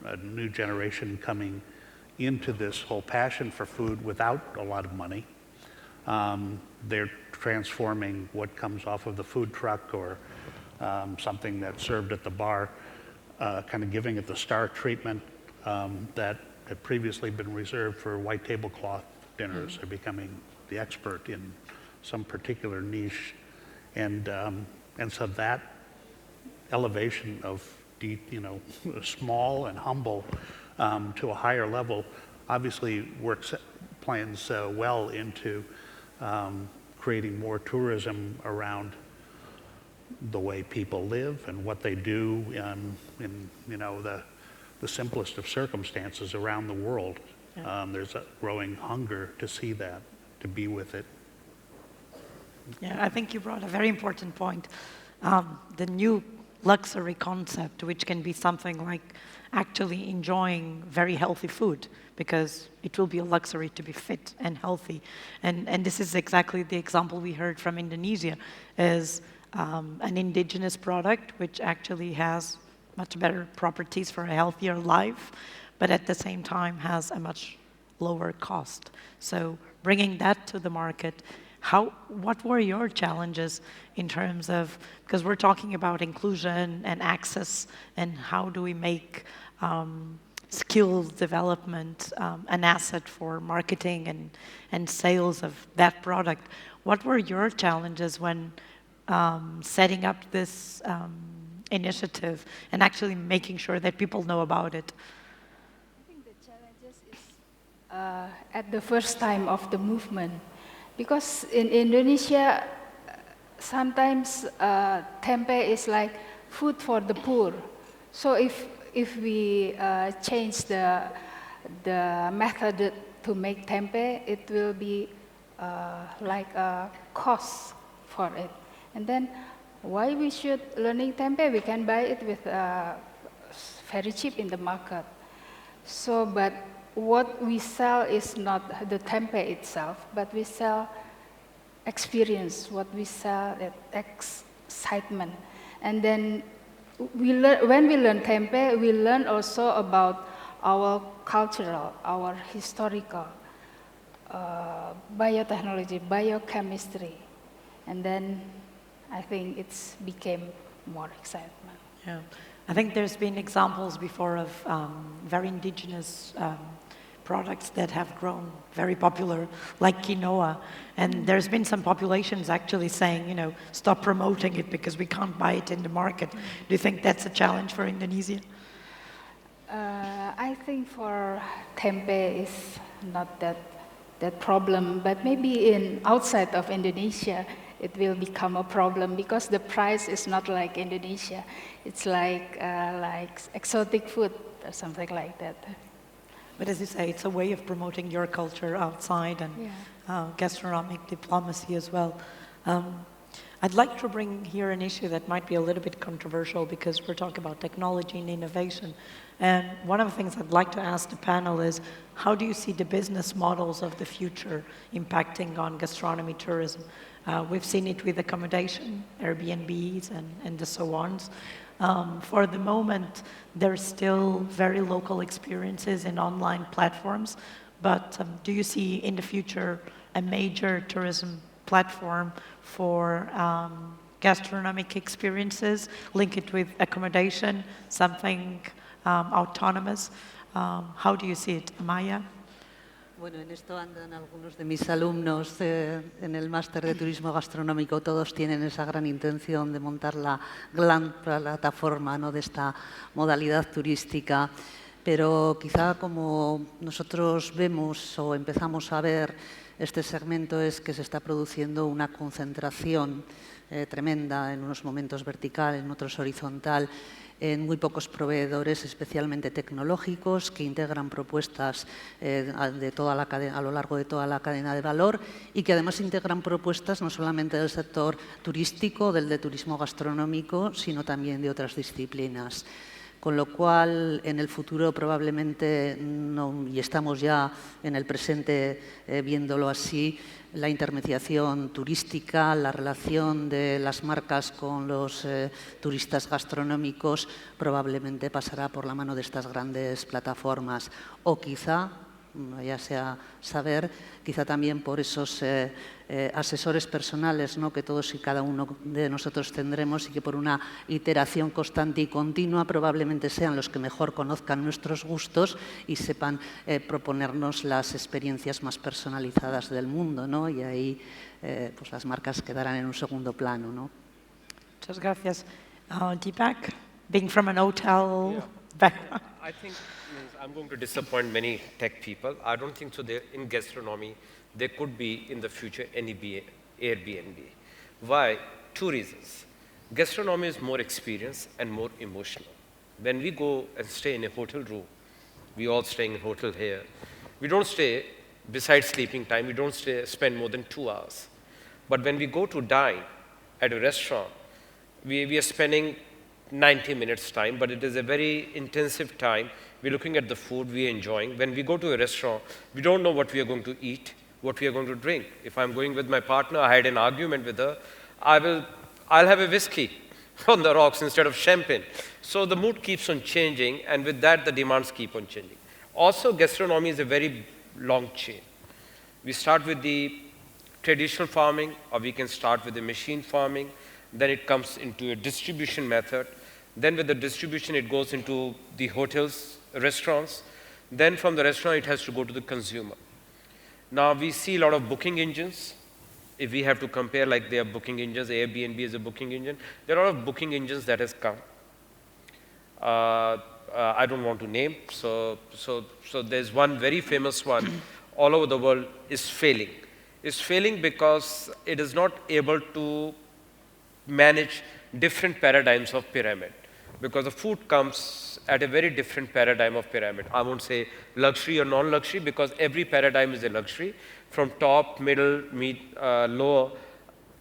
a new generation coming into this whole passion for food without a lot of money. They're transforming what comes off of the food truck or something that's served at the bar, kind of giving it the star treatment that had previously been reserved for white tablecloth dinners. They're becoming the expert in some particular niche. And so that elevation of small and humble to a higher level obviously plans well into creating more tourism around the way people live and what they do in the simplest of circumstances around the world. Yeah. There's a growing hunger to see that, to be with it. Yeah, I think you brought a very important point. The new luxury concept, which can be something like actually enjoying very healthy food, because it will be a luxury to be fit and healthy. And this is exactly the example we heard from Indonesia, is an indigenous product which actually has much better properties for a healthier life, but at the same time has a much lower cost. So bringing that to the market, what were your challenges in terms of, because we're talking about inclusion and access, and how do we make skills development an asset for marketing and sales of that product. What were your challenges when setting up this initiative and actually making sure that people know about it? I think the challenges is at the first time of the movement, because in Indonesia sometimes tempe is like food for the poor. So if we change the method to make tempe, it will be like a cost for it. And then why we should learning tempe? We can buy it with very cheap in the market. So, but what we sell is not the tempe itself, but we sell experience. What we sell is excitement. And then when we learn tempe, we learn also about our cultural, our historical, biotechnology, biochemistry, and then I think it's became more excitement. Yeah, I think there's been examples before of very indigenous products that have grown very popular, like quinoa, and there's been some populations actually saying, stop promoting it because we can't buy it in the market. Do you think that's a challenge for Indonesia? I think for tempe is not that problem, but maybe outside of Indonesia, it will become a problem because the price is not like Indonesia. It's like exotic food or something like that. But as you say, it's a way of promoting your culture outside and gastronomic diplomacy as well. I'd like to bring here an issue that might be a little bit controversial because we're talking about technology and innovation. And one of the things I'd like to ask the panel is, how do you see the business models of the future impacting on gastronomy tourism? We've seen it with accommodation, Airbnbs and the so ons. For the moment, there's still very local experiences in online platforms, but do you see in the future a major tourism platform for gastronomic experiences, link it with accommodation, something autonomous? How do you see it, Maya? Bueno, en esto andan algunos de mis alumnos en el máster de turismo gastronómico. Todos tienen esa gran intención de montar la gran plataforma, ¿no?, de esta modalidad turística. Pero quizá como nosotros vemos o empezamos a ver este segmento es que se está produciendo una concentración tremenda, en unos momentos vertical, en otros horizontal, en muy pocos proveedores, especialmente tecnológicos, que integran propuestas de toda la cadena, a lo largo de toda la cadena de valor, y que además integran propuestas no solamente del sector turístico, del de turismo gastronómico, sino también de otras disciplinas. Con lo cual, en el futuro probablemente, no, y estamos ya en el presente viéndolo así, la intermediación turística, la relación de las marcas con los turistas gastronómicos probablemente pasará por la mano de estas grandes plataformas. O quizá, ya sea saber, quizá también por esos asesores personales, ¿no?, que todos y cada uno de nosotros tendremos y que por una iteración constante y continua probablemente sean los que mejor conozcan nuestros gustos y sepan proponernos las experiencias más personalizadas del mundo, ¿no? Y ahí pues las marcas quedarán en un segundo plano, ¿no? Muchas gracias. Deepak, being from an hotel background. I think I'm going to disappoint many tech people. I don't think so. In gastronomy, there could be in the future any Airbnb. Why? Two reasons. Gastronomy is more experience and more emotional. When we go and stay in a hotel room, we all staying in hotel here. We don't stay besides sleeping time. We don't spend more than 2 hours. But when we go to dine at a restaurant, we are spending 90 minutes time, but it is a very intensive time. We're looking at the food, we're enjoying. When we go to a restaurant, we don't know what we are going to eat, what we are going to drink. If I'm going with my partner, I had an argument with her, I'll have a whiskey on the rocks instead of champagne. So the mood keeps on changing, and with that, the demands keep on changing. Also, gastronomy is a very long chain. We start with the traditional farming, or we can start with the machine farming. Then it comes into a distribution method. Then with the distribution, it goes into the hotels, restaurants. Then from the restaurant, it has to go to the consumer. Now, we see a lot of booking engines. If we have to compare, like they are booking engines, Airbnb is a booking engine. There are a lot of booking engines that has come. I don't want to name. So there's one very famous one all over the world is failing. It's failing because it is not able to manage different paradigms of pyramid, because the food comes at a very different paradigm of pyramid. I won't say luxury or non-luxury, because every paradigm is a luxury. From top, middle, lower,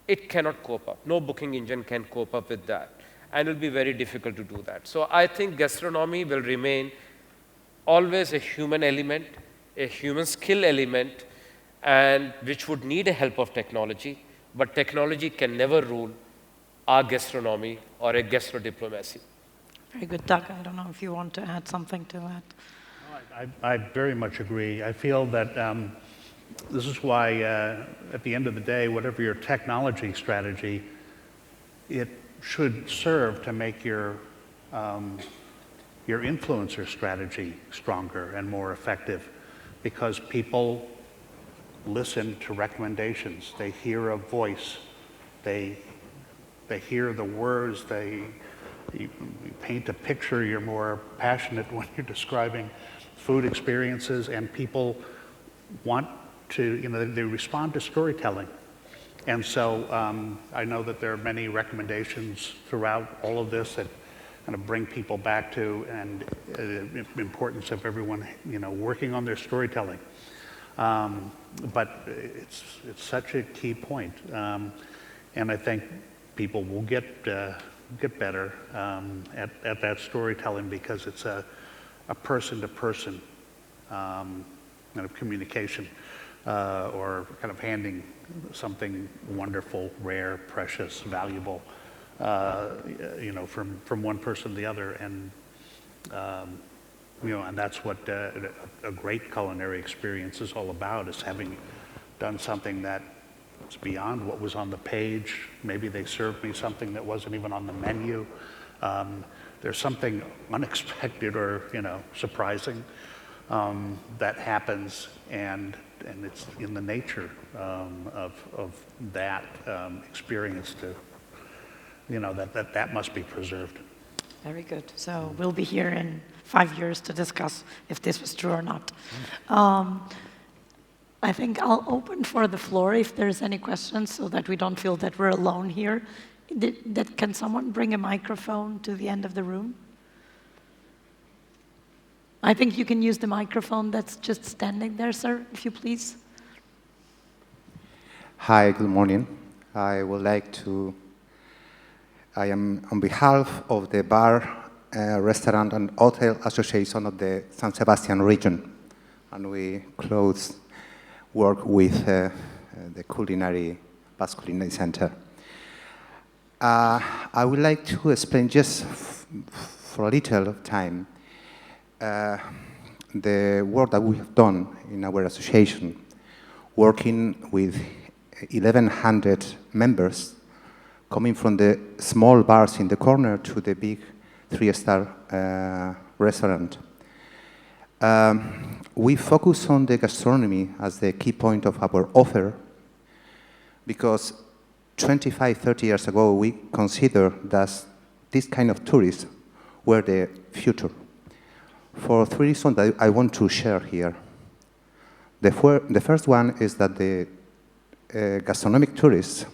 it cannot cope up. No booking engine can cope up with that, and it will be very difficult to do that. So I think gastronomy will remain always a human element, a human skill element, and which would need a help of technology, but technology can never rule our gastronomy or a gastro diplomacy. Very good, Doug. I don't know if you want to add something to that. I very much agree. I feel that this is why, at the end of the day, whatever your technology strategy, it should serve to make your influencer strategy stronger and more effective, because people listen to recommendations. They hear a voice. They hear the words. You paint a picture. You're more passionate when you're describing food experiences, and people want to, they respond to storytelling. And so I know that there are many recommendations throughout all of this that kind of bring people back to and the importance of everyone, working on their storytelling. But it's such a key point, and I think people will get better at that storytelling, because it's a person-to-person kind of communication, or kind of handing something wonderful, rare, precious, valuable, from one person to the other, and and that's what a great culinary experience is all about, is having done something that it's beyond what was on the page. Maybe they served me something that wasn't even on the menu. There's something unexpected or surprising that happens, and it's in the nature of that experience to that must be preserved. Very good. So we'll be here in 5 years to discuss if this was true or not. I think I'll open for the floor if there's any questions, so that we don't feel that we're alone here. Can someone bring a microphone to the end of the room? I think you can use the microphone that's just standing there, sir, if you please. Hi, good morning. I am on behalf of the Bar, Restaurant and Hotel Association of the San Sebastian region, and we work with the Culinary, Basque Culinary Center. I would like to explain just for a little time. the work that we have done in our association, working with 1,100 members, coming from the small bars in the corner to the big 3-star restaurant. We focus on the gastronomy as the key point of our offer because 25, 30 years ago, we considered that this kind of tourists were the future. For 3 reasons that I want to share here. The first one is that the gastronomic tourist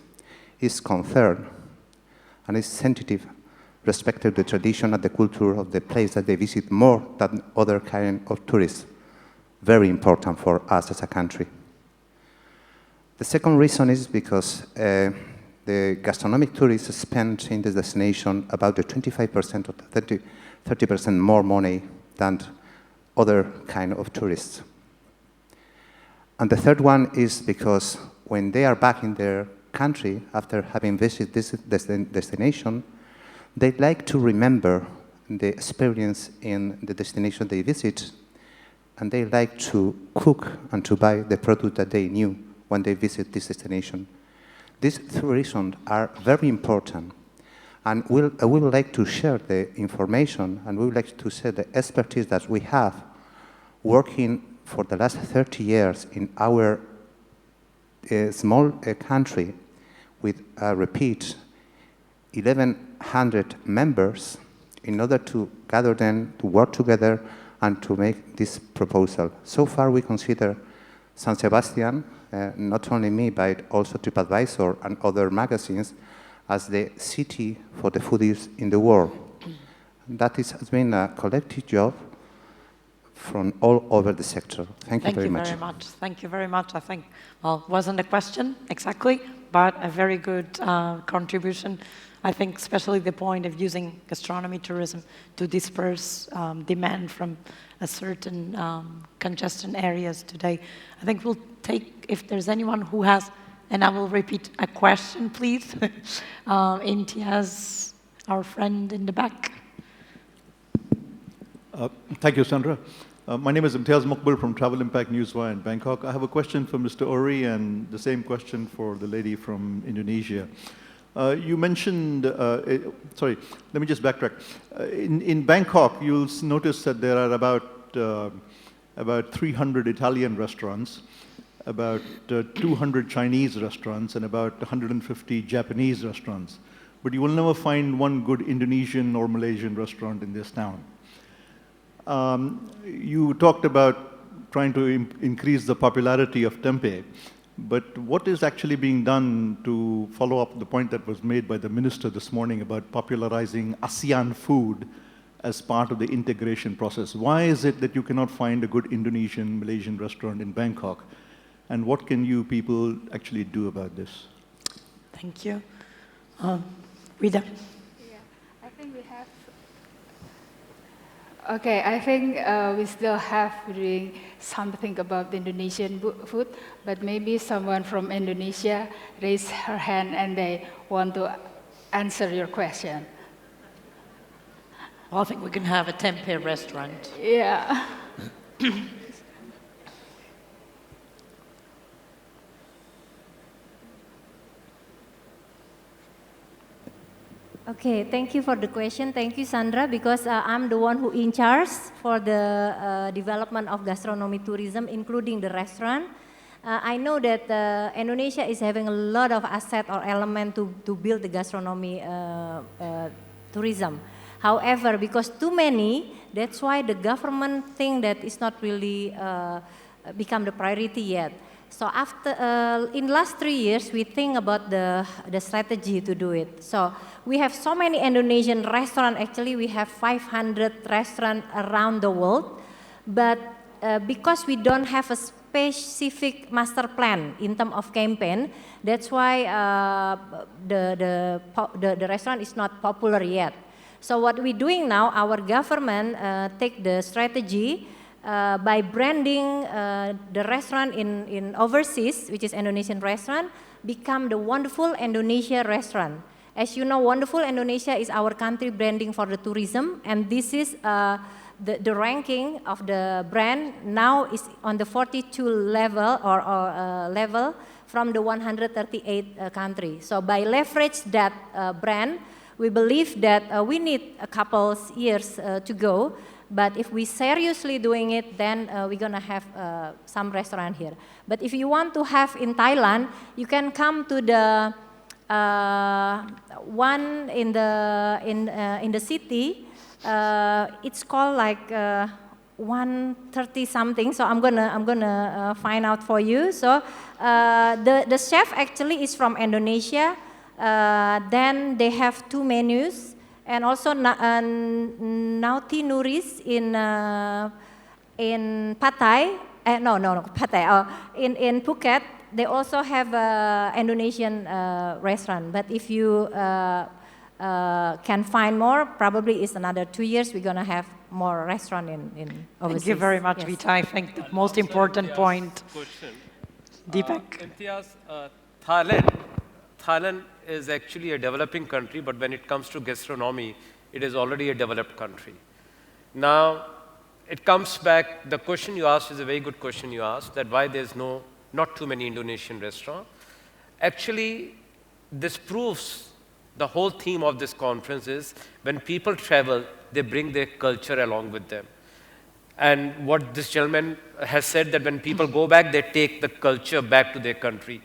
is concerned and is sensitive respect to the tradition and the culture of the place that they visit more than other kind of tourists. Very important for us as a country. The second reason is because the gastronomic tourists spend in this destination about the 25% or 30% more money than other kind of tourists. And the third one is because when they are back in their country after having visited this destination, they like to remember the experience in the destination they visit, and they like to cook and to buy the product that they knew when they visit this destination. These 3 reasons are very important, and we would like to share the information, and we would like to share the expertise that we have working for the last 30 years in our small country with, repeat, 1,100 members in order to gather them, to work together, and to make this proposal. So far, we consider San Sebastian, not only me, but also TripAdvisor and other magazines, as the city for the foodies in the world. That has been a collective job from all over the sector. Thank you very much. Thank you very much. I think, well, wasn't a question exactly, but a very good contribution. I think especially the point of using gastronomy tourism to disperse demand from a certain congestion areas today. I think we'll take, if there's anyone who has, and I will repeat a question, please. Imtiaz, our friend in the back. Thank you, Sandra. My name is Imtiaz Mukbul from Travel Impact Newswire in Bangkok. I have a question for Mr. Ori and the same question for the lady from Indonesia. You mentioned, sorry, let me just backtrack. In Bangkok, you'll notice that there are about 300 Italian restaurants, about 200 Chinese restaurants, and about 150 Japanese restaurants. But you will never find one good Indonesian or Malaysian restaurant in this town. You talked about trying to increase the popularity of tempeh. But what is actually being done to follow up the point that was made by the minister this morning about popularizing ASEAN food as part of the integration process? Why is it that you cannot find a good Indonesian, Malaysian restaurant in Bangkok? And what can you people actually do about this? Thank you. Rita. Yeah, I think we have. Okay, I think we still have doing something about the Indonesian food, but maybe someone from Indonesia raised her hand and they want to answer your question. Well, I think we can have a tempeh restaurant. Yeah. Okay, thank you for the question. Thank you, Sandra, because I'm the one who in charge for the development of gastronomy tourism, including the restaurant. I know that Indonesia is having a lot of asset or element to build the gastronomy tourism. However, because too many, that's why the government think that it's not really become the priority yet. So after, in last 3 years, we think about the strategy to do it. So we have so many Indonesian restaurants, actually we have 500 restaurants around the world, but because we don't have a specific master plan in terms of campaign, that's why the restaurant is not popular yet. So what we're doing now, our government take the strategy by branding the restaurant in overseas, which is Indonesian restaurant, become the Wonderful Indonesia restaurant. As you know, Wonderful Indonesia is our country branding for the tourism, and this is the ranking of the brand now is on the 42 level or level from the 138 country. So by leverage that brand, we believe that we need a couple years to go. But if we seriously doing it, then we're gonna have some restaurant here. But if you want to have in Thailand, you can come to the one in the city. It's called like 130 something. So I'm gonna find out for you. So the chef actually is from Indonesia. Then they have 2 menus. And also Nauti Nuris in Pattaya, Pattaya, in Phuket, they also have an Indonesian restaurant. But if you can find more, probably it's another 2 years, we're gonna have more restaurant in overseas. Thank you very much, Yes. Vita. I think the most important point. Deepak. Imtiaz, Thailand is actually a developing country, but when it comes to gastronomy, it is already a developed country. Now, it comes back, the question you asked is a very good question you asked, that why there's not too many Indonesian restaurants. Actually, this proves the whole theme of this conference is when people travel, they bring their culture along with them. And what this gentleman has said that when people go back, they take the culture back to their country.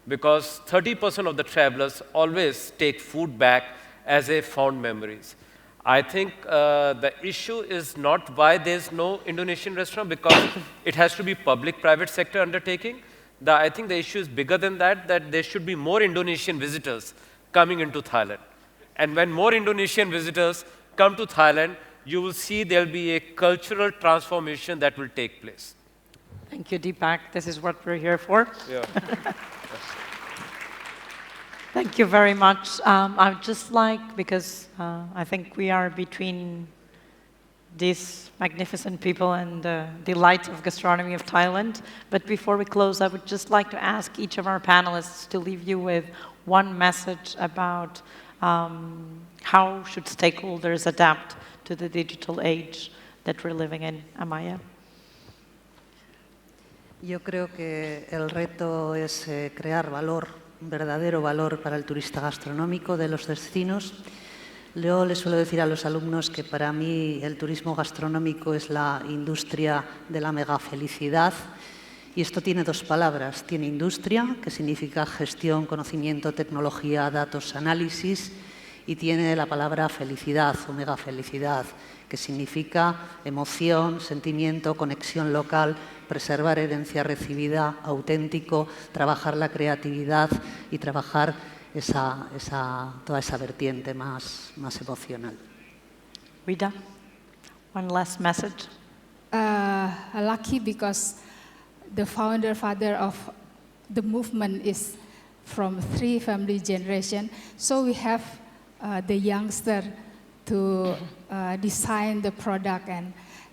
Because 30% of the travelers always take food back as a fond memories. I think the issue is not why there's no Indonesian restaurant, because it has to be public-private sector undertaking. I think the issue is bigger than that there should be more Indonesian visitors coming into Thailand. And when more Indonesian visitors come to Thailand, you will see there'll be a cultural transformation that will take place. Thank you, Deepak. This is what we're here for. Yeah. Thank you very much. I would just like, because I think we are between these magnificent people and the delight of gastronomy of Thailand. But before we close, I would just like to ask each of our panelists to leave you with one message about how should stakeholders adapt to the digital age that we're living in. Amaya? Yo creo que el reto es crear valor, un verdadero valor para el turista gastronómico de los destinos. Yo les suelo decir a los alumnos que para mí el turismo gastronómico es la industria de la megafelicidad. Y esto tiene 2 palabras. Tiene industria, que significa gestión, conocimiento, tecnología, datos, análisis. Y tiene la palabra felicidad o megafelicidad, que significa emoción, sentimiento, conexión local, preservar herencia recibida, auténtico, trabajar la creatividad y trabajar toda esa vertiente más emocional. Rita, one last message. Lucky because the father of the movement is from 3 family generations, so we have the youngster to design the product,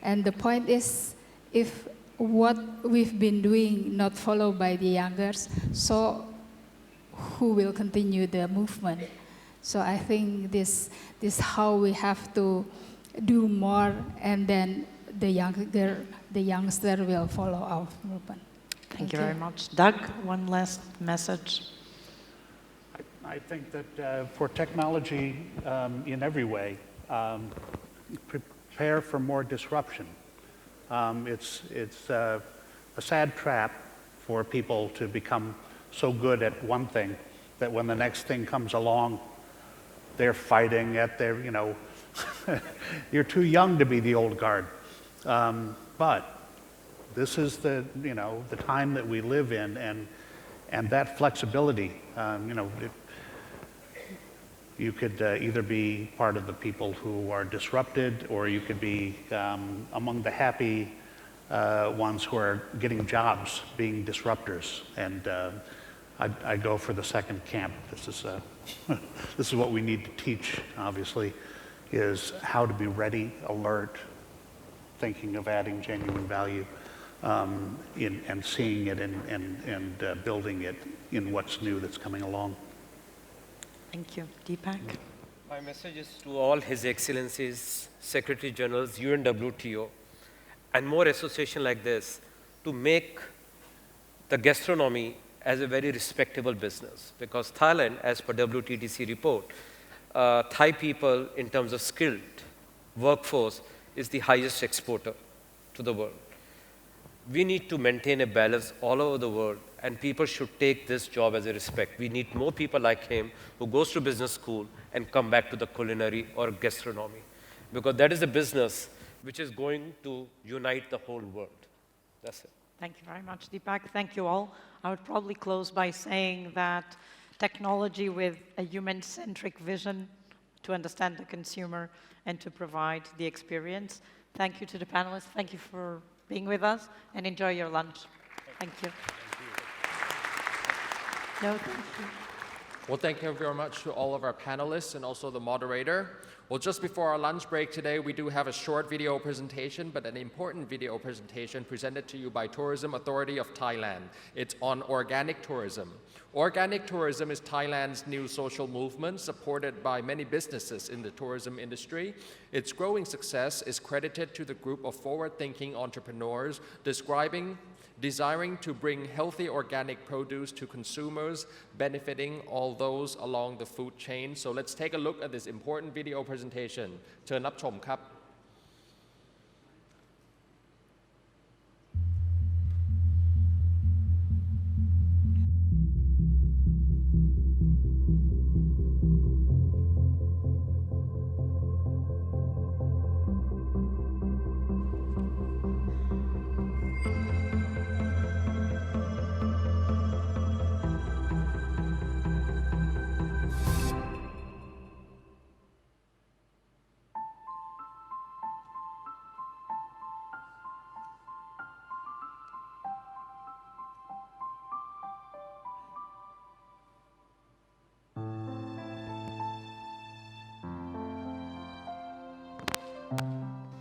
and the point is, if what we've been doing not followed by the youngers, so who will continue the movement? So I think this how we have to do more, and then the youngster will follow our movement. Thank you very much. Doug, one last message. I think that for technology in every way, prepare for more disruption. It's a sad trap for people to become so good at one thing that when the next thing comes along, they're fighting at their, you're too young to be the old guard. But this is the time that we live in, and that flexibility, you could either be part of the people who are disrupted, or you could be among the happy ones who are getting jobs, being disruptors. And I go for the second camp. This is what we need to teach, obviously, is how to be ready, alert, thinking of adding genuine value, and seeing it and building it in what's new that's coming along. Thank you. Deepak? My message is to all His Excellencies, Secretary Generals, UNWTO, and more associations like this to make the gastronomy as a very respectable business. Because Thailand, as per WTTC report, Thai people in terms of skilled workforce is the highest exporter to the world. We need to maintain a balance all over the world, and people should take this job as a respect. We need more people like him who goes to business school and come back to the culinary or gastronomy, because that is a business which is going to unite the whole world. That's it. Thank you very much, Deepak. Thank you all. I would probably close by saying that technology with a human-centric vision to understand the consumer and to provide the experience. Thank you to the panelists. Thank you for being with us, and enjoy your lunch. Thank you. No, thank you. Well, thank you very much to all of our panelists and also the moderator. Well, just before our lunch break today, we do have a short video presentation, but an important video presentation presented to you by Tourism Authority of Thailand. It's on organic tourism. Organic tourism is Thailand's new social movement supported by many businesses in the tourism industry. Its growing success is credited to the group of forward-thinking entrepreneurs desiring to bring healthy organic produce to consumers, benefiting all those along the food chain. So let's take a look at this important video presentation. เชิญรับชมครับ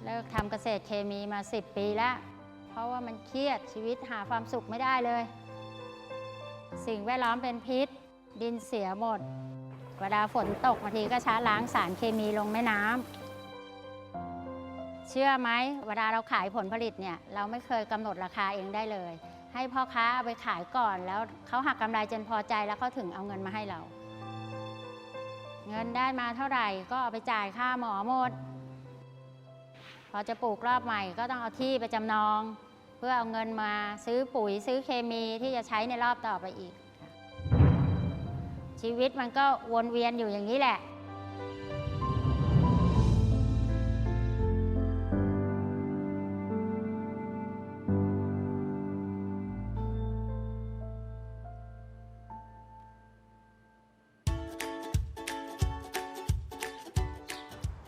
เลิกทำเกษตรเคมีมา10 ปีแล้วเพราะว่ามันเครียดชีวิตหาความสุขไม่ได้เลยสิ่งแวดล้อมเป็นพิษดินเสียหมดเวลาฝนตกบางทีก็ช้าล้างสารเคมีลงแม่น้ำเชื่อไหมเวลาเราขายผลผลิตเนี่ยเราไม่เคยกำหนดราคาเองได้เลยให้พ่อค้าเอาไปขายก่อนแล้วเขาหักกำไรจนพอใจแล้วเขาถึงเอาเงินมาให้เราเงินได้มาเท่าไหร่ก็เอาไปจ่ายค่าหมอหมดพอจะปลูกรอบใหม่ก็ต้องเอาที่ไปจำนองเพื่อเอาเงินมาซื้อปุ๋ยซื้อเคมีที่จะใช้ในรอบต่อไปอีกชีวิตมันก็วนเวียนอยู่อย่างนี้แหละ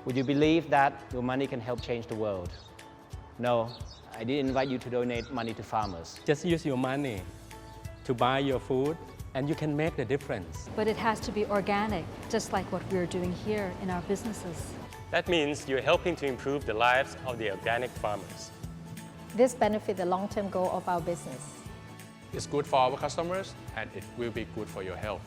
Would you believe that your money can help change the world? No, I didn't invite you to donate money to farmers. Just use your money to buy your food and you can make the difference. But it has to be organic, just like what we're doing here in our businesses. That means you're helping to improve the lives of the organic farmers. This benefits the long-term goal of our business. It's good for our customers and it will be good for your health.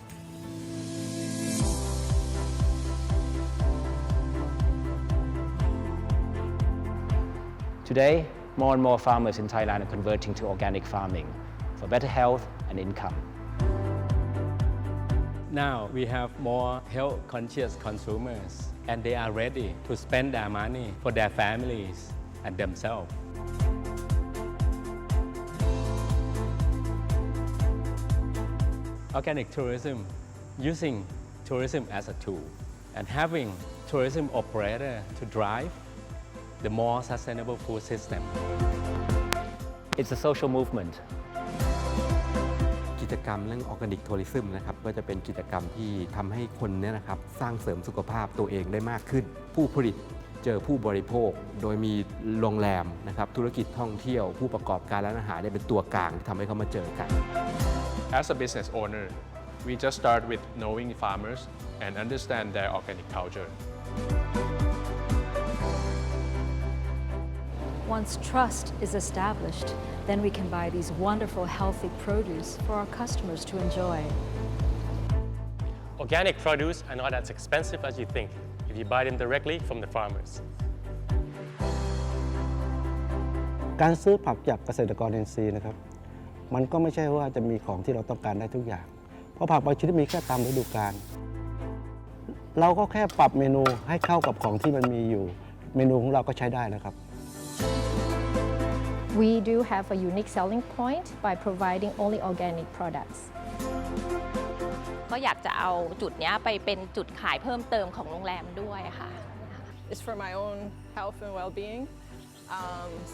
Today, more and more farmers in Thailand are converting to organic farming for better health and income. Now we have more health-conscious consumers and they are ready to spend their money for their families and themselves. Organic tourism, using tourism as a tool and having tourism operator to drive the more sustainable food system. It's a social movement. กิจกรรมเรื่อง Organic Tourism นะครับก็จะเป็นกิจกรรมที่ทำให้คนเนี่ยนะครับสร้างเสริมสุขภาพตัวเองได้มากขึ้นผู้ผลิตเจอผู้บริโภคโดยมีโรงแรมนะครับธุรกิจท่องเที่ยวผู้ประกอบการร้านอาหารเป็นตัวกลางที่ทำให้เขามาเจอกัน As a business owner, we just start with knowing farmers and understand their organic culture. Once trust is established, then we can buy these wonderful, healthy produce for our customers to enjoy. Organic produce are not as expensive as you think. if you buy them directly from the farmers. การซื้อผักจากเกษตรกรอินทรีย์นะครับมันก็ไม่ใช่ว่าจะมีของที่เราต้องการได้ทุกอย่างเพราะผักบางชนิดมีแค่ตามฤดูกาลเราก็แค่ปรับเมนูให้เข้ากับของที่มันมีอยู่เมนูของเราก็ใช้ได้แล้วครับ We do have a unique selling point by providing only organic products. ก็อยากจะเอาจุดนี้ไปเป็นจุดขายเพิ่มเติมของโรงแรมด้วยค่ะ It's for my own health and well-being.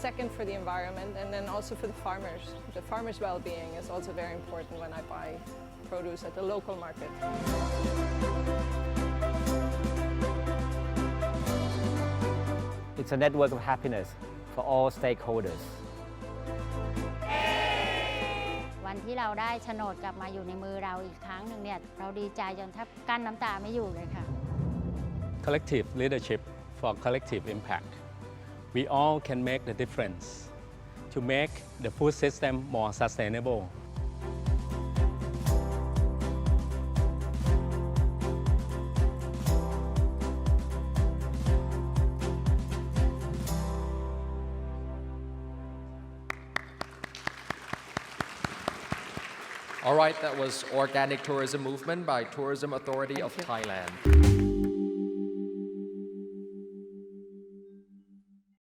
Second, for the environment, and then also for the farmers. The farmers' well-being is also very important when I buy produce at the local market. It's a network of happiness for all stakeholders. วันที่เราได้โฉนดกลับมาอยู่ในมือเราอีกครั้งหนึ่งเนี่ยเราดีใจจนแทบกั้นน้ำตาไม่อยู่เลยค่ะ Collective leadership for collective impact. We all can make the difference to make the food system more sustainable. All right, that was Organic Tourism Movement by Tourism Authority of Thailand.